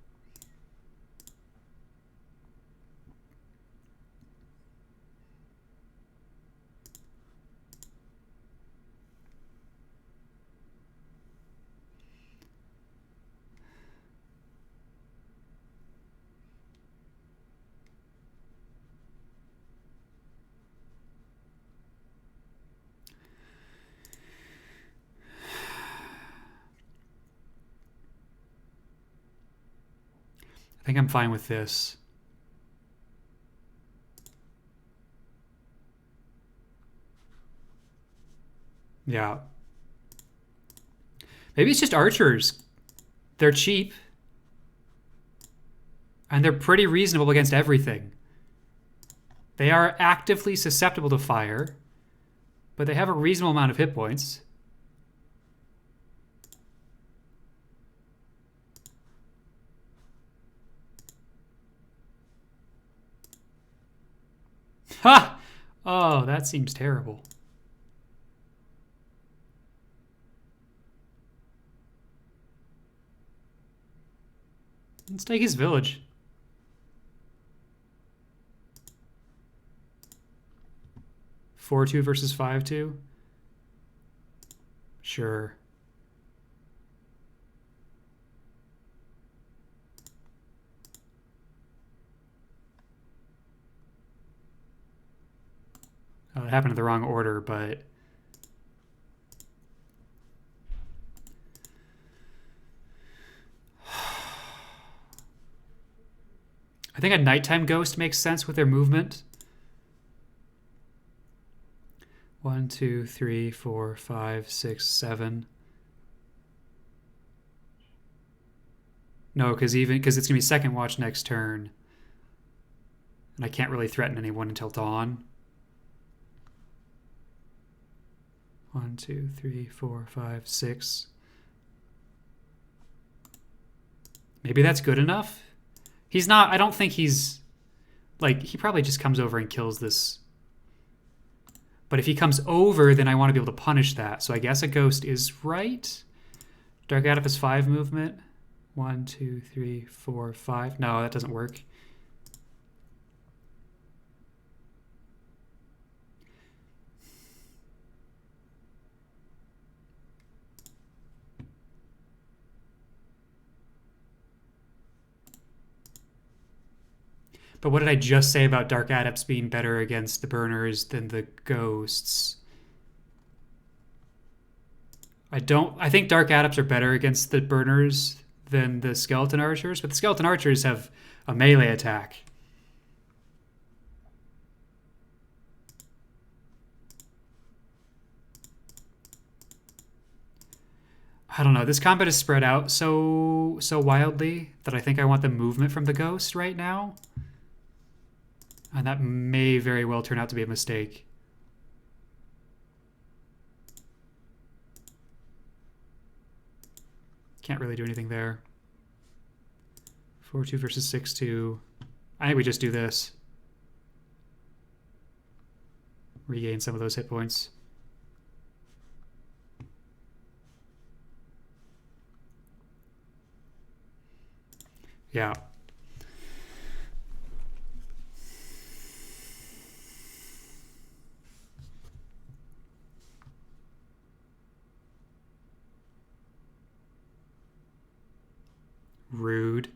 I think I'm fine with this. Yeah. Maybe it's just archers. They're cheap. And they're pretty reasonable against everything. They are actively susceptible to fire, but they have a reasonable amount of hit points. Ha! Oh, that seems terrible. Let's take his village. (4-2) versus 5-2. Sure. It happened in the wrong order, but I think a nighttime ghost makes sense with their movement. 1, 2, 3, 4, 5, 6, 7. No, because it's gonna be second watch next turn, and I can't really threaten anyone until dawn. 1, 2, 3, 4, 5, 6. Maybe that's good enough. He's not. I don't think he's like. He probably just comes over and kills this. But if he comes over, then I want to be able to punish that. So I guess a ghost is right. Dark Adept has 5 movement. 1, 2, 3, 4, 5. No, that doesn't work. But what did I just say about Dark Adepts being better against the burners than the ghosts? I think Dark Adepts are better against the burners than the Skeleton Archers, but the Skeleton Archers have a melee attack. I don't know. This combat is spread out so wildly that I think I want the movement from the ghost right now. And that may very well turn out to be a mistake. Can't really do anything there. 4-2 versus 6-2. I think we just do this. Regain some of those hit points. Yeah. Rude.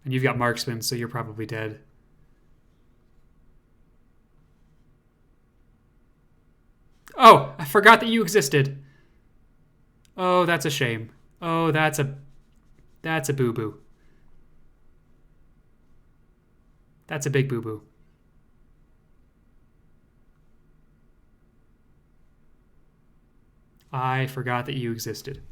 And you've got marksman, so you're probably dead. Oh, I forgot that you existed. Oh, that's a shame. Oh, that's a boo-boo. That's a big boo-boo. I forgot that you existed.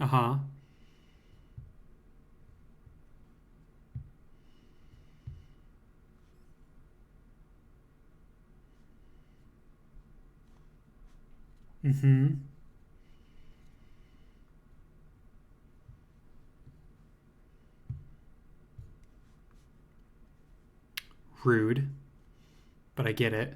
Uh-huh. Mm-hmm. Rude. But I get it.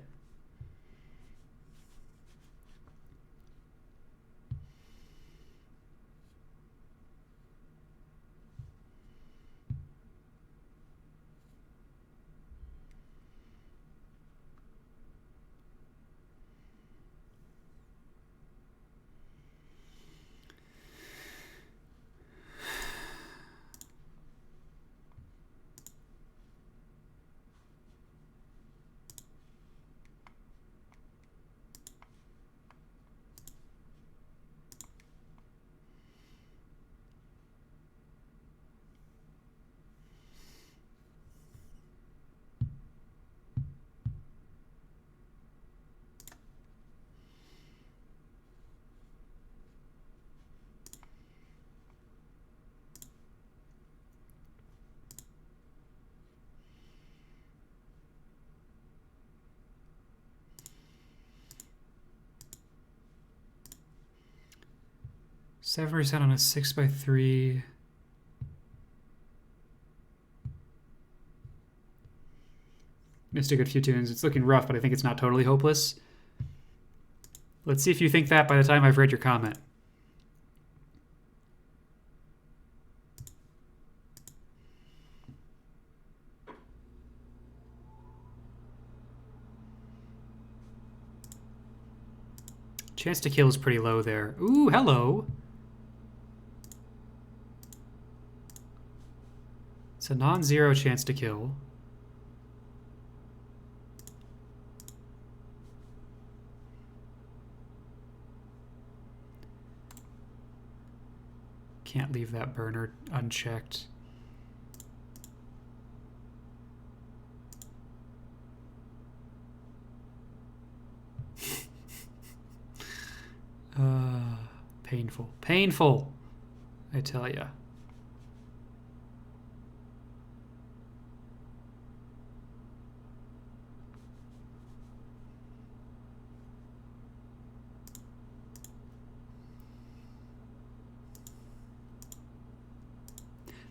7% on a 6x3. Missed a good few tunes. It's looking rough, but I think it's not totally hopeless. Let's see if you think that by the time I've read your comment. Chance to kill is pretty low there. Ooh, hello. It's a non-zero chance to kill. Can't leave that burner unchecked. Painful. Painful, I tell ya.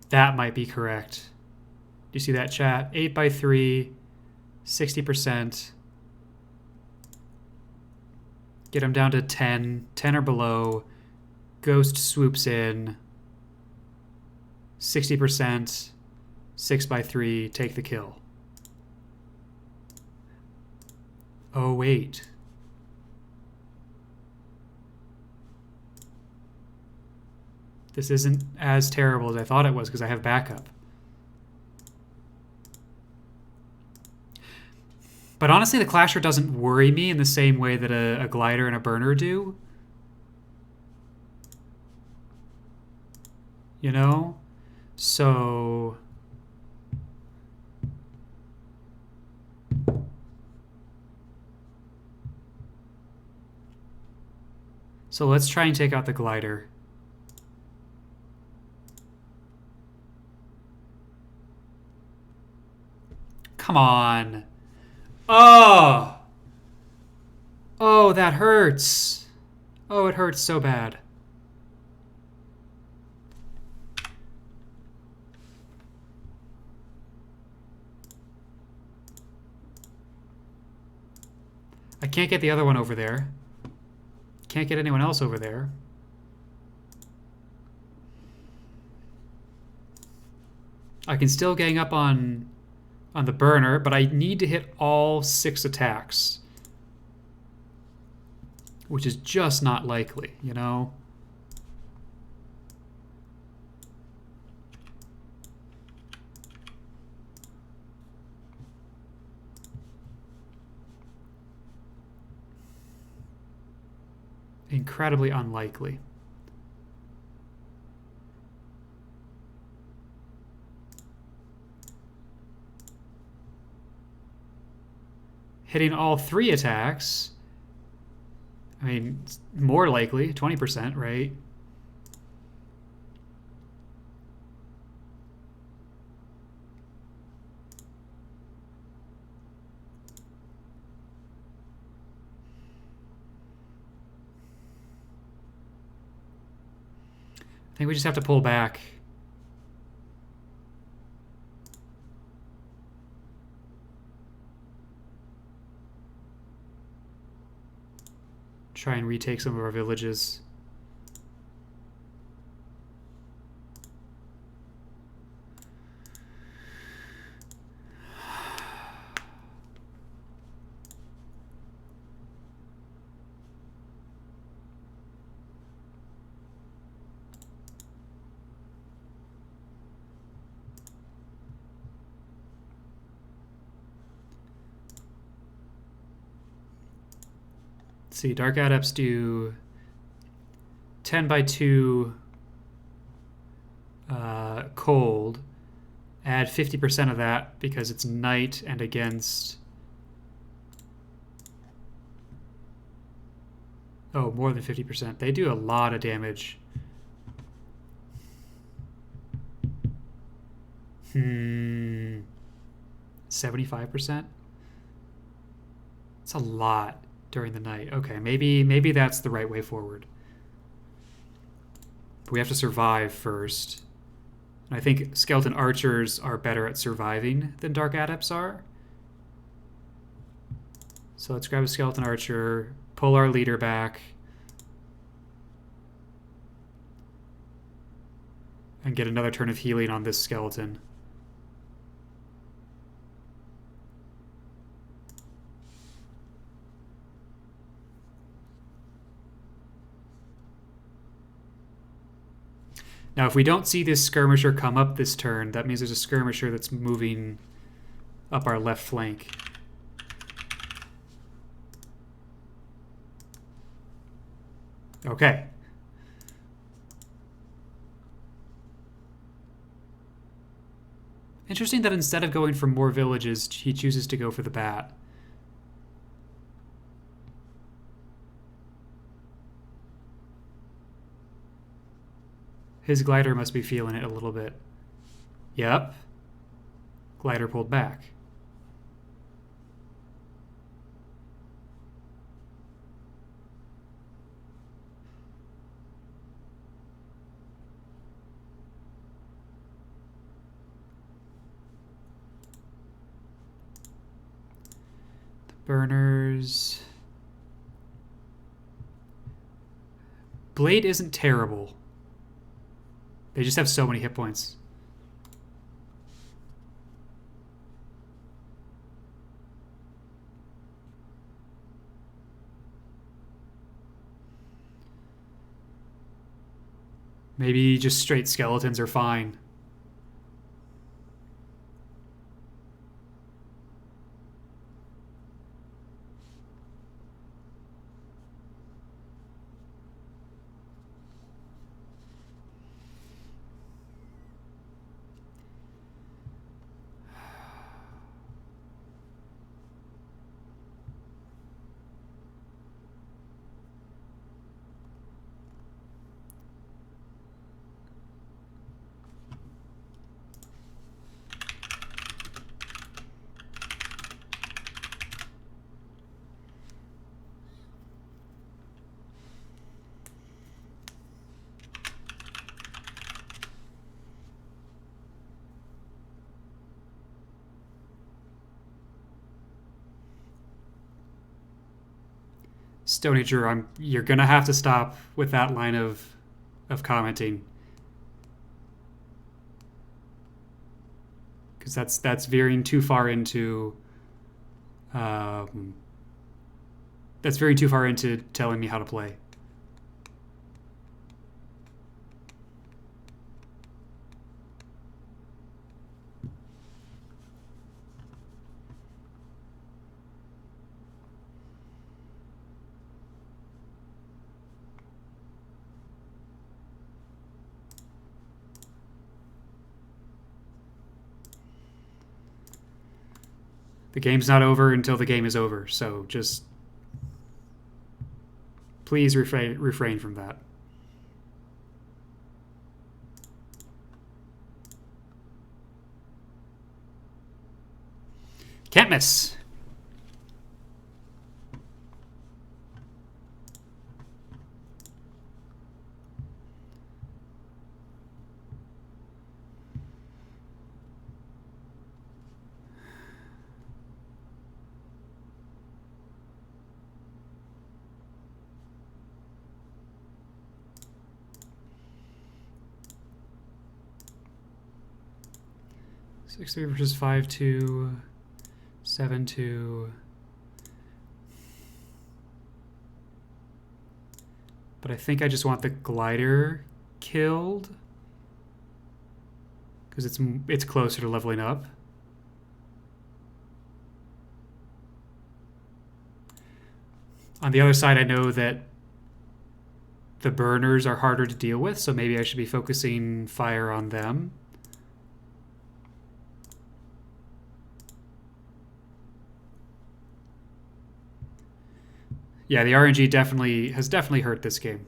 That might be correct. Do you see that, chat? 8x3, 60%. Get him down to 10, 10 or below. Ghost swoops in. 60%, 6x3, take the kill. Oh, wait. This isn't as terrible as I thought it was because I have backup. But honestly, the Clasher doesn't worry me in the same way that a glider and a burner do. You know? So... So let's try and take out the glider. Come on. Oh! Oh, that hurts. Oh, it hurts so bad. I can't get the other one over there. Can't get anyone else over there. I can still gang up on the burner, but I need to hit all 6 attacks. Which is just not likely, you know? Incredibly unlikely. Hitting all 3 attacks. I mean, more likely, 20%, right? I think we just have to pull back. Try and retake some of our villages. See, Dark Adepts do 10x2 cold. Add 50% of that because it's night and against... Oh, more than 50%. They do a lot of damage. 75%? It's a lot during the night. Okay, maybe that's the right way forward. But we have to survive first. And I think skeleton archers are better at surviving than dark adepts are. So let's grab a skeleton archer, pull our leader back, and get another turn of healing on this skeleton. Now, if we don't see this skirmisher come up this turn, that means there's a skirmisher that's moving up our left flank. Okay. Interesting that instead of going for more villages, he chooses to go for the bat. His glider must be feeling it a little bit. Yep. Glider pulled back. The burners. Blade isn't terrible. They just have so many hit points. Maybe just straight skeletons are fine. Stonager, you're gonna have to stop with that line of commenting, because that's veering too far into that's veering too far into telling me how to play. The game's not over until the game is over, so just please refrain from that. Can't miss. Six 3 versus 5-2, 7-2. But I think I just want the glider killed because it's closer to leveling up. On the other side, I know that the burners are harder to deal with, so maybe I should be focusing fire on them. Yeah, the RNG has definitely hurt this game.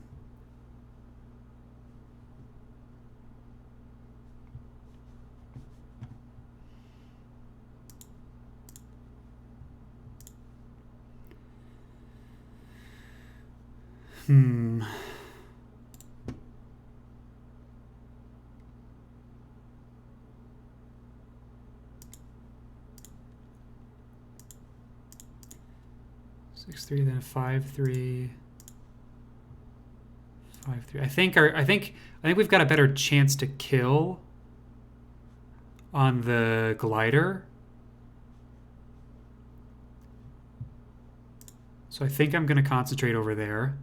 6-3, then 5-3. 5-3. I think we've got a better chance to kill on the glider. So I think I'm going to concentrate over there.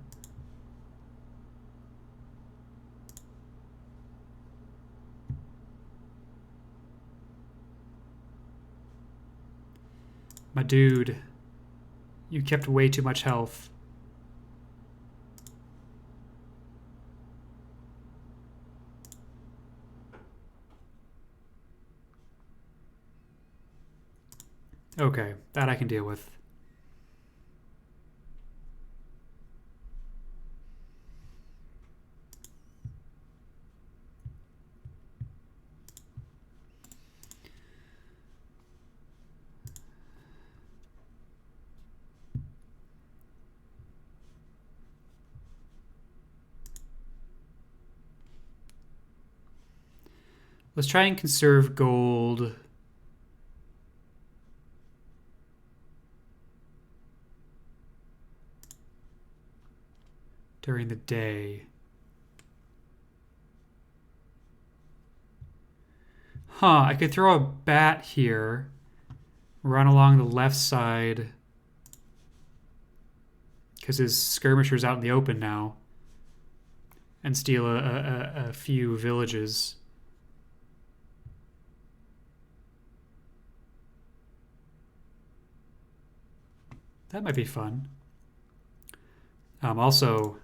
My dude, you kept way too much health. Okay, that I can deal with. Let's try and conserve gold. During the day. Huh, I could throw a bat here, run along the left side, because his skirmisher's out in the open now, and steal a few villages. That might be fun. Also,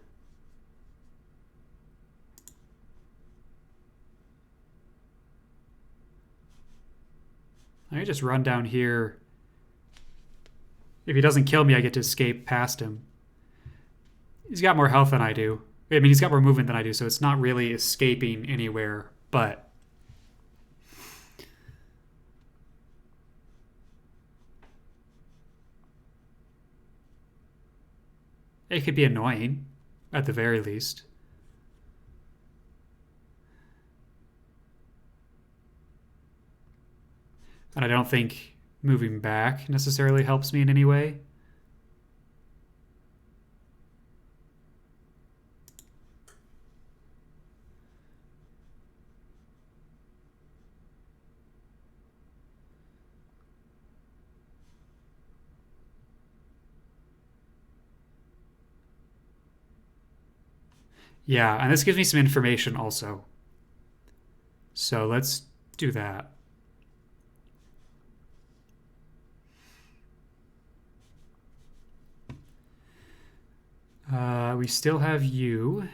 I just run down here. If he doesn't kill me, I get to escape past him. He's got more health than I do. I mean, he's got more movement than I do, so it's not really escaping anywhere, but... it could be annoying, at the very least. And I don't think moving back necessarily helps me in any way. Yeah, and this gives me some information also. So let's do that. We still have you.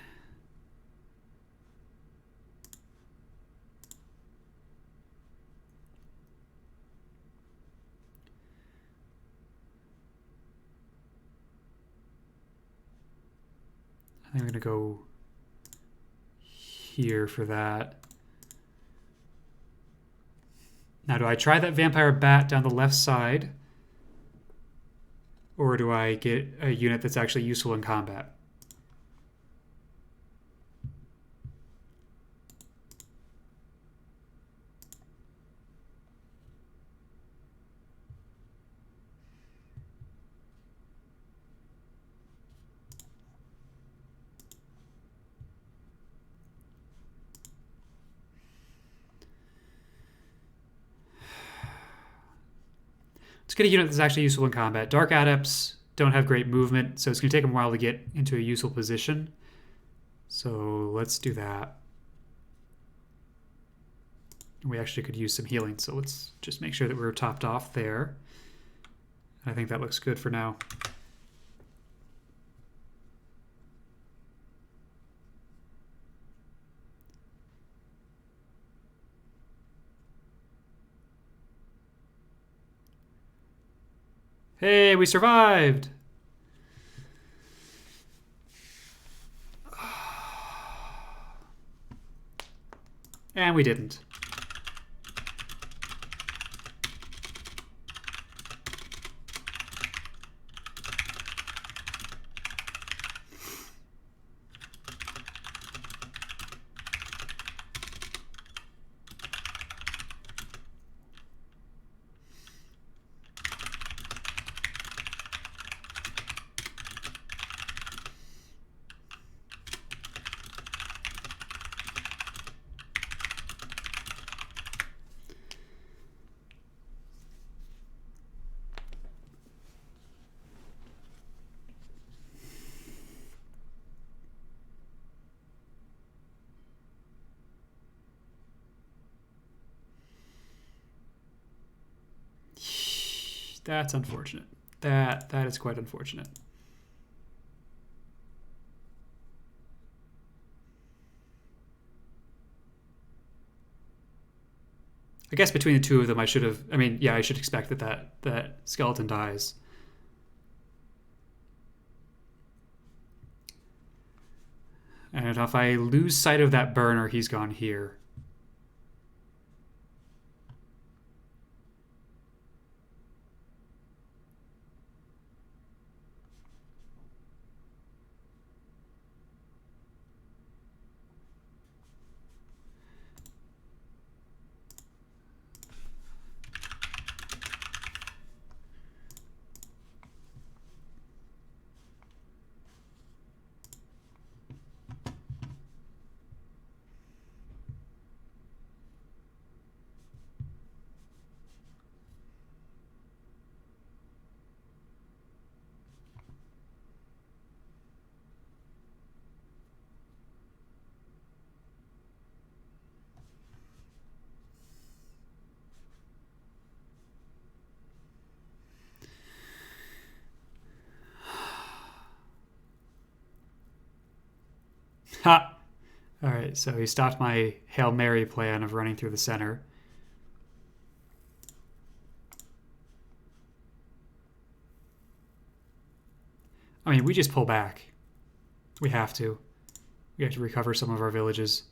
I'm going to go here for that. Now, do I try that vampire bat down the left side? Or do I get a unit that's actually useful in combat? Let's get a unit that's actually useful in combat. Dark Adepts don't have great movement, so it's going to take them a while to get into a useful position. So let's do that. We actually could use some healing, so let's just make sure that we're topped off there. I think that looks good for now. Hey, we survived! And we didn't. That's unfortunate. That is quite unfortunate. I guess between the two of them, I should have. I mean, yeah, I should expect that skeleton dies. And if I lose sight of that burner, he's gone here. Ha! Alright, so he stopped my Hail Mary plan of running through the center. I mean, we just pull back. We have to. We have to recover some of our villages.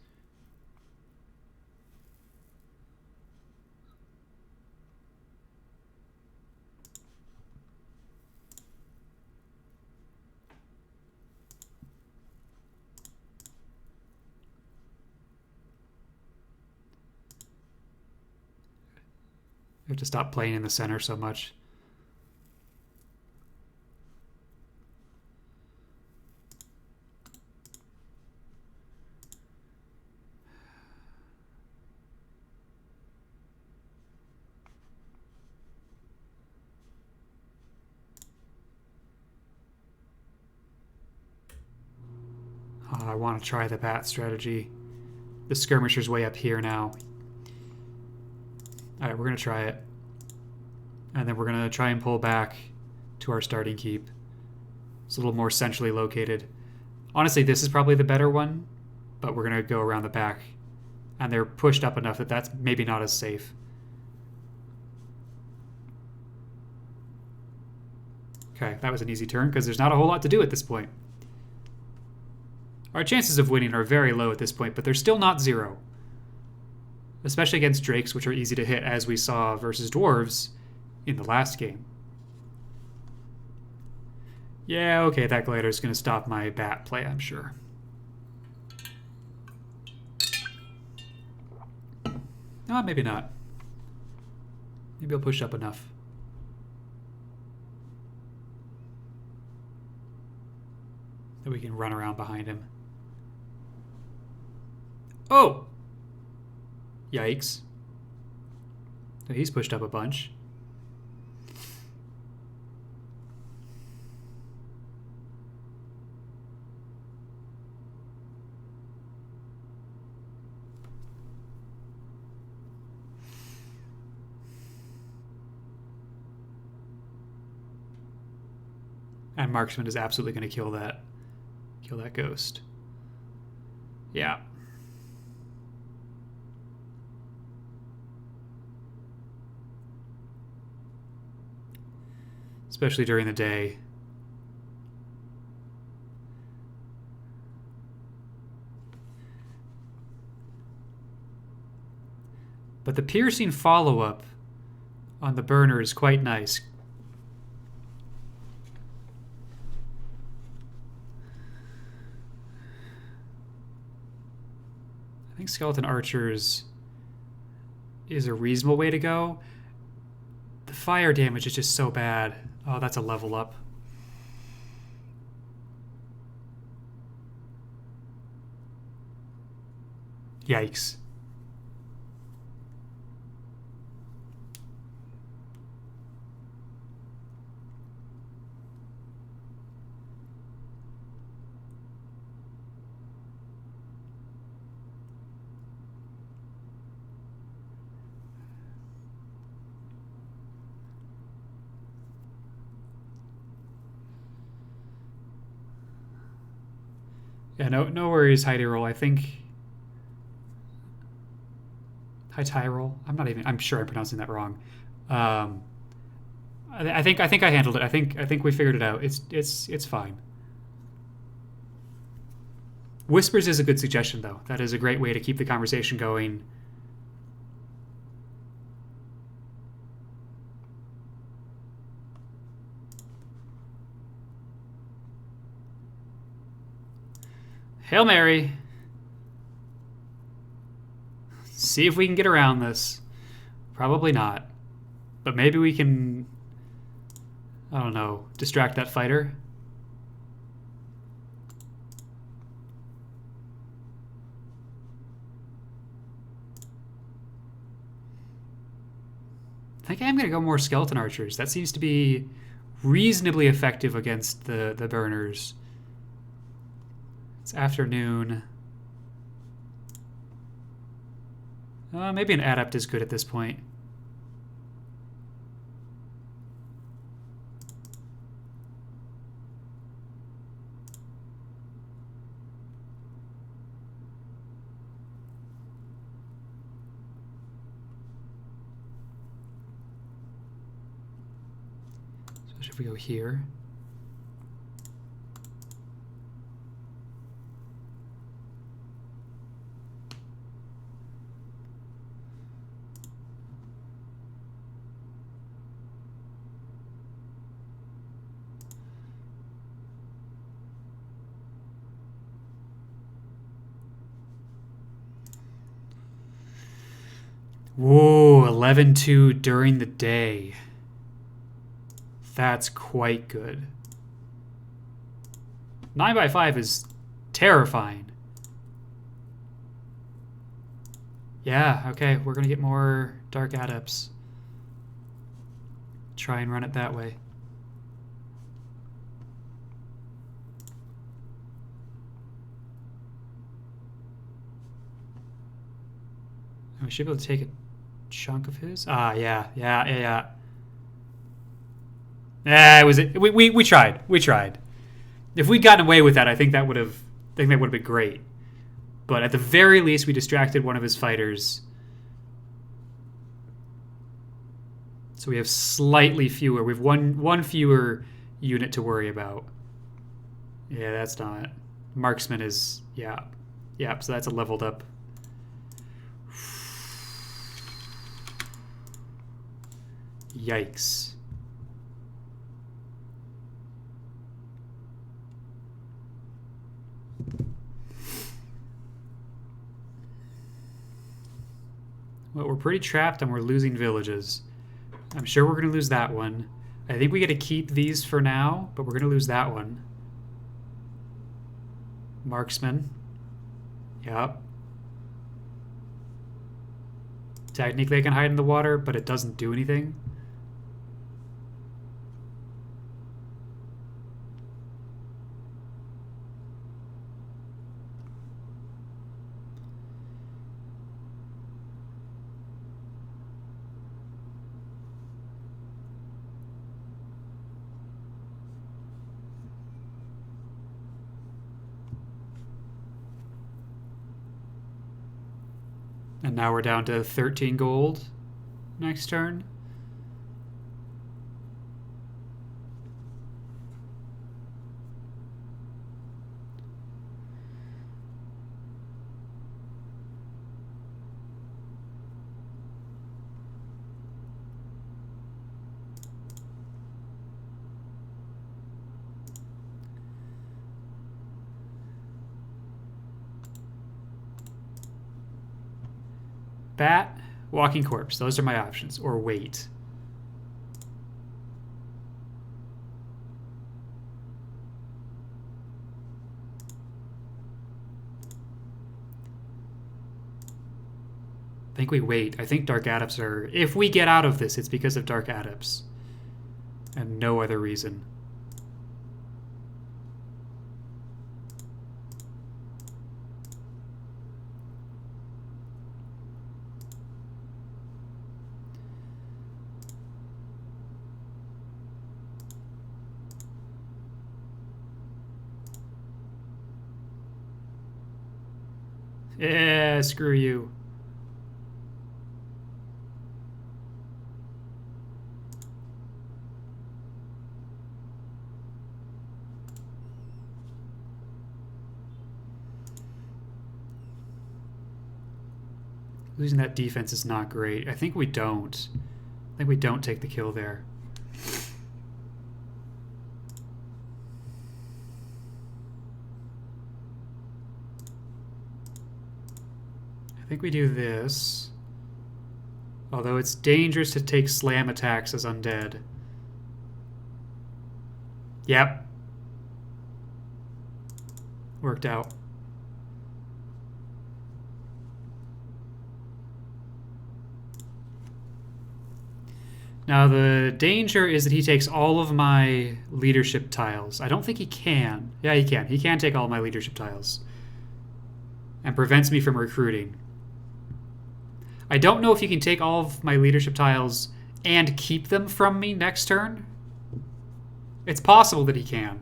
We have to stop playing in the center so much. I want to try the bat strategy. The skirmisher's way up here now. Alright, we're going to try it. And then we're going to try and pull back to our starting keep. It's a little more centrally located. Honestly, this is probably the better one, but we're going to go around the back. And they're pushed up enough that that's maybe not as safe. Okay, that was an easy turn because there's not a whole lot to do at this point. Our chances of winning are very low at this point, but they're still not zero. Especially against drakes, which are easy to hit, as we saw versus dwarves in the last game. Yeah, okay, that glider's going to stop my bat play, I'm sure. Oh, maybe not. Maybe I'll push up enough. That we can run around behind him. Oh! Yikes. So he's pushed up a bunch. And Marksman is absolutely going to kill that ghost. Yeah. Especially during the day. But the piercing follow-up on the burner is quite nice. I think Skeleton Archers is a reasonable way to go. The fire damage is just so bad. Oh, that's a level up. Yikes. Yeah, no worries, High Tyrol. I think High Tyrol. I'm sure I'm pronouncing that wrong. Um, I think I handled it. I think we figured it out. It's fine. Whispers is a good suggestion, though. That is a great way to keep the conversation going. Hail Mary. See if we can get around this. Probably not. But maybe we can, I don't know, distract that fighter. I think I'm going to go more skeleton archers. That seems to be reasonably effective against the burners. It's afternoon. Maybe an adept is good at this point. Especially if we go here. Whoa, 11-2 during the day. That's quite good. 9x5 is terrifying. Yeah, okay, we're gonna get more Dark Adepts. Try and run it that way. We should be able to take a chunk of his. Ah, yeah. Yeah, it was. We tried. We tried. If we'd gotten away with that, I think that would have been great. But at the very least, we distracted one of his fighters. So we have slightly fewer. We have one fewer unit to worry about. Yeah, that's not. Marksman is, yeah. So that's a leveled up. Yikes. Well, we're pretty trapped and we're losing villages. I'm sure we're going to lose that one. I think we get to keep these for now, but we're going to lose that one. Marksman. Yep. Technically, I can hide in the water, but it doesn't do anything. And now we're down to 13 gold next turn. Bat, walking corpse. Those are my options. Or wait. I think we wait. I think Dark Adepts are... If we get out of this, it's because of Dark Adepts. And no other reason. Yeah, screw you. Losing that defense is not great. I think we don't. I think we don't take the kill there. I think we do this. Although it's dangerous to take slam attacks as undead. Yep. Worked out. Now the danger is that he takes all of my leadership tiles. I don't think he can. Yeah, he can. He can take all of my leadership tiles. And prevents me from recruiting. I don't know if he can take all of my leadership tiles and keep them from me next turn. It's possible that he can.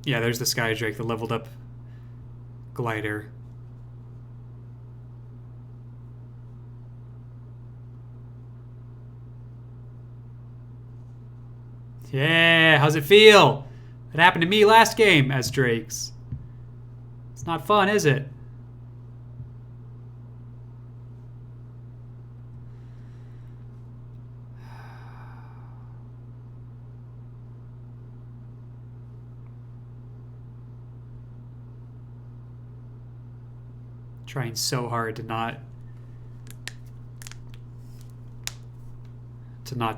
Yeah, there's the Sky Drake, the leveled up glider. Yeah, how's it feel? It happened to me last game as Drakes. It's not fun, is it? Trying so hard to not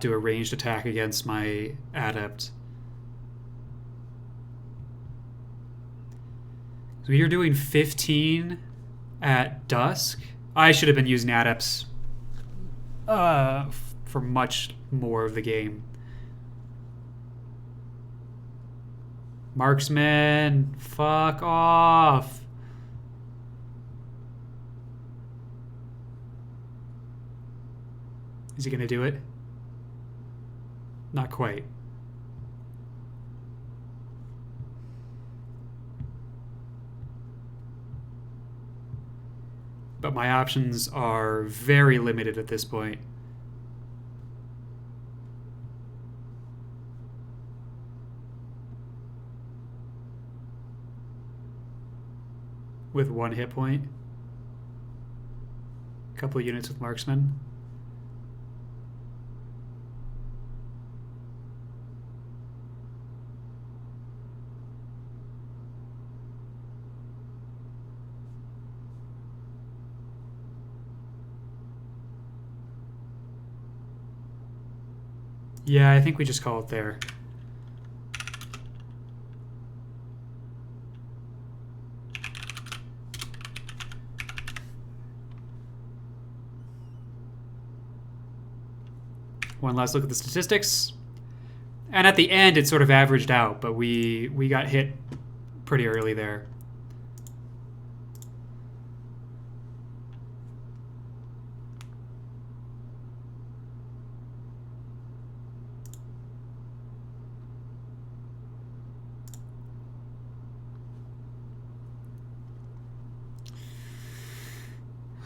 do a ranged attack against my adept. So you're doing 15 at dusk. I should have been using adepts for much more of the game. Marksman, fuck off. Is he gonna do it? Not quite. But my options are very limited at this point. With 1 hit point. A couple of units with marksman. Yeah, I think we just call it there. One last look at the statistics. And at the end, it sort of averaged out, but we got hit pretty early there.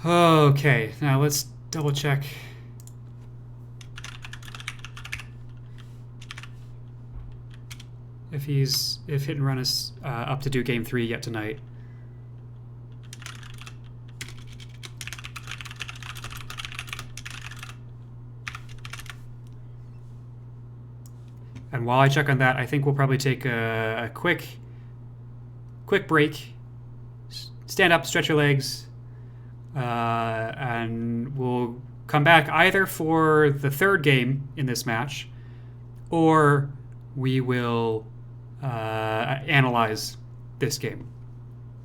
Okay, now let's double check. If hit and run is up to do game 3 yet tonight. And while I check on that, I think we'll probably take a quick break. Stand up, stretch your legs, and we'll come back either for the 3rd game in this match, or we will analyze this game,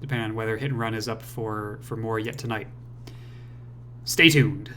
depending on whether hit and run is up for more yet tonight. Stay tuned.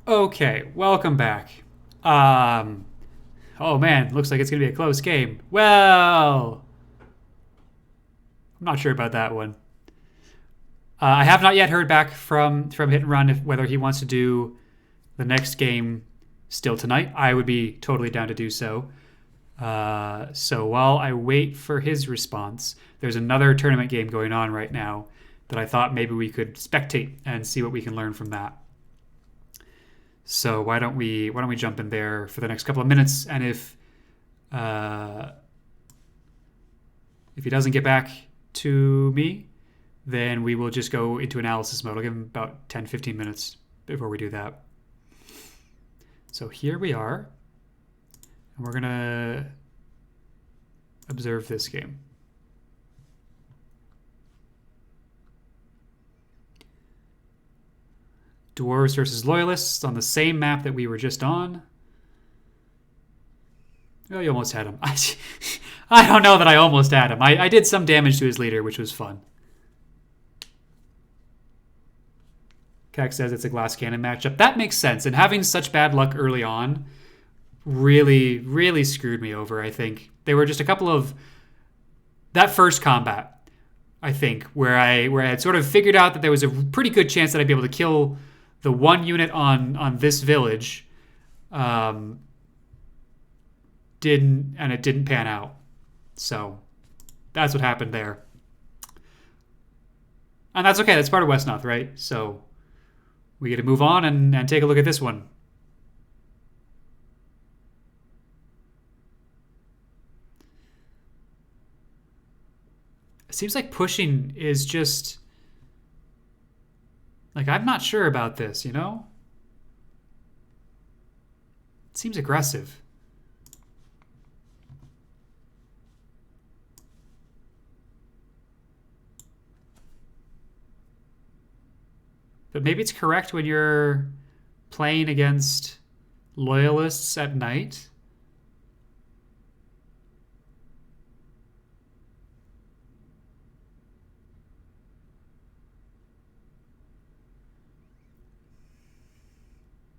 Okay, welcome back. Um, oh man, looks like it's gonna be a close game. Well, I'm not sure about that one. I have not yet heard back from Hit and Run if whether he wants to do the next game still tonight. I would be totally down to do so. So while I wait for his response, there's another tournament game going on right now that I thought maybe we could spectate and see what we can learn from that. So why don't we jump in there for the next couple of minutes, and if he doesn't get back to me, then we will just go into analysis mode. I'll give him about 10-15 minutes before we do that. So here we are, and we're gonna observe this game. Dwarves versus Loyalists on the same map that we were just on. Oh, you almost had him. I don't know that I almost had him. I did some damage to his leader, which was fun. Kak says it's a glass cannon matchup. That makes sense. And having such bad luck early on really, really screwed me over, I think. There were just a couple of... That first combat, I think, where I had sort of figured out that there was a pretty good chance that I'd be able to kill the one unit on this village, it didn't pan out. So that's what happened there. And that's okay. That's part of Wesnoth, right? So we get to move on and take a look at this one. It seems like pushing is just... Like, I'm not sure about this, you know? It seems aggressive. But maybe it's correct when you're playing against loyalists at night.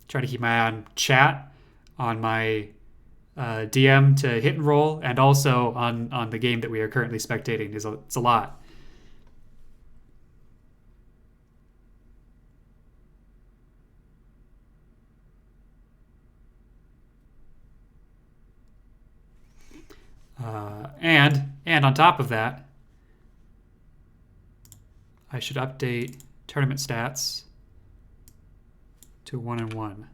Try to keep my eye on chat, on my DM to hit and roll, and also on the game that we are currently spectating. It's a lot. And on top of that, I should update tournament stats to 1-1.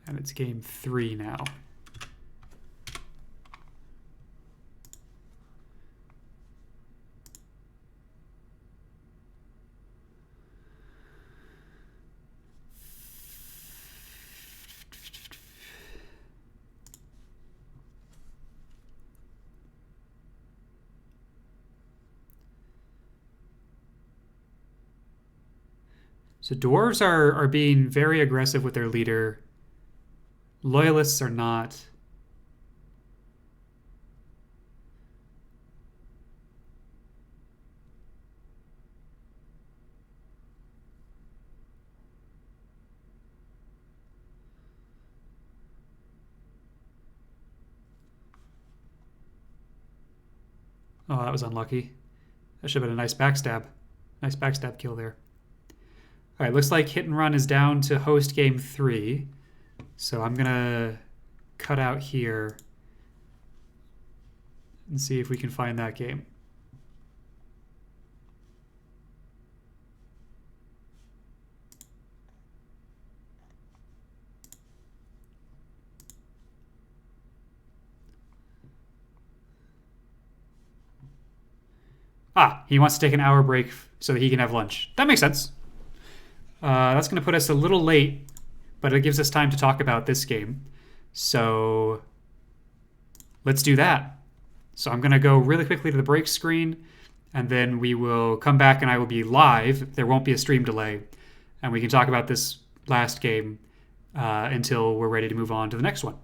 And it's game 3 now. So dwarves are being very aggressive with their leader. Loyalists are not. Oh, that was unlucky. That should have been a nice backstab. Nice backstab kill there. All right, looks like Hit and Run is down to host game 3. So I'm going to cut out here and see if we can find that game. Ah, he wants to take an hour break so that he can have lunch. That makes sense. That's going to put us a little late, but it gives us time to talk about this game. So let's do that. So I'm going to go really quickly to the break screen, and then we will come back and I will be live. There won't be a stream delay, and we can talk about this last game until we're ready to move on to the next one.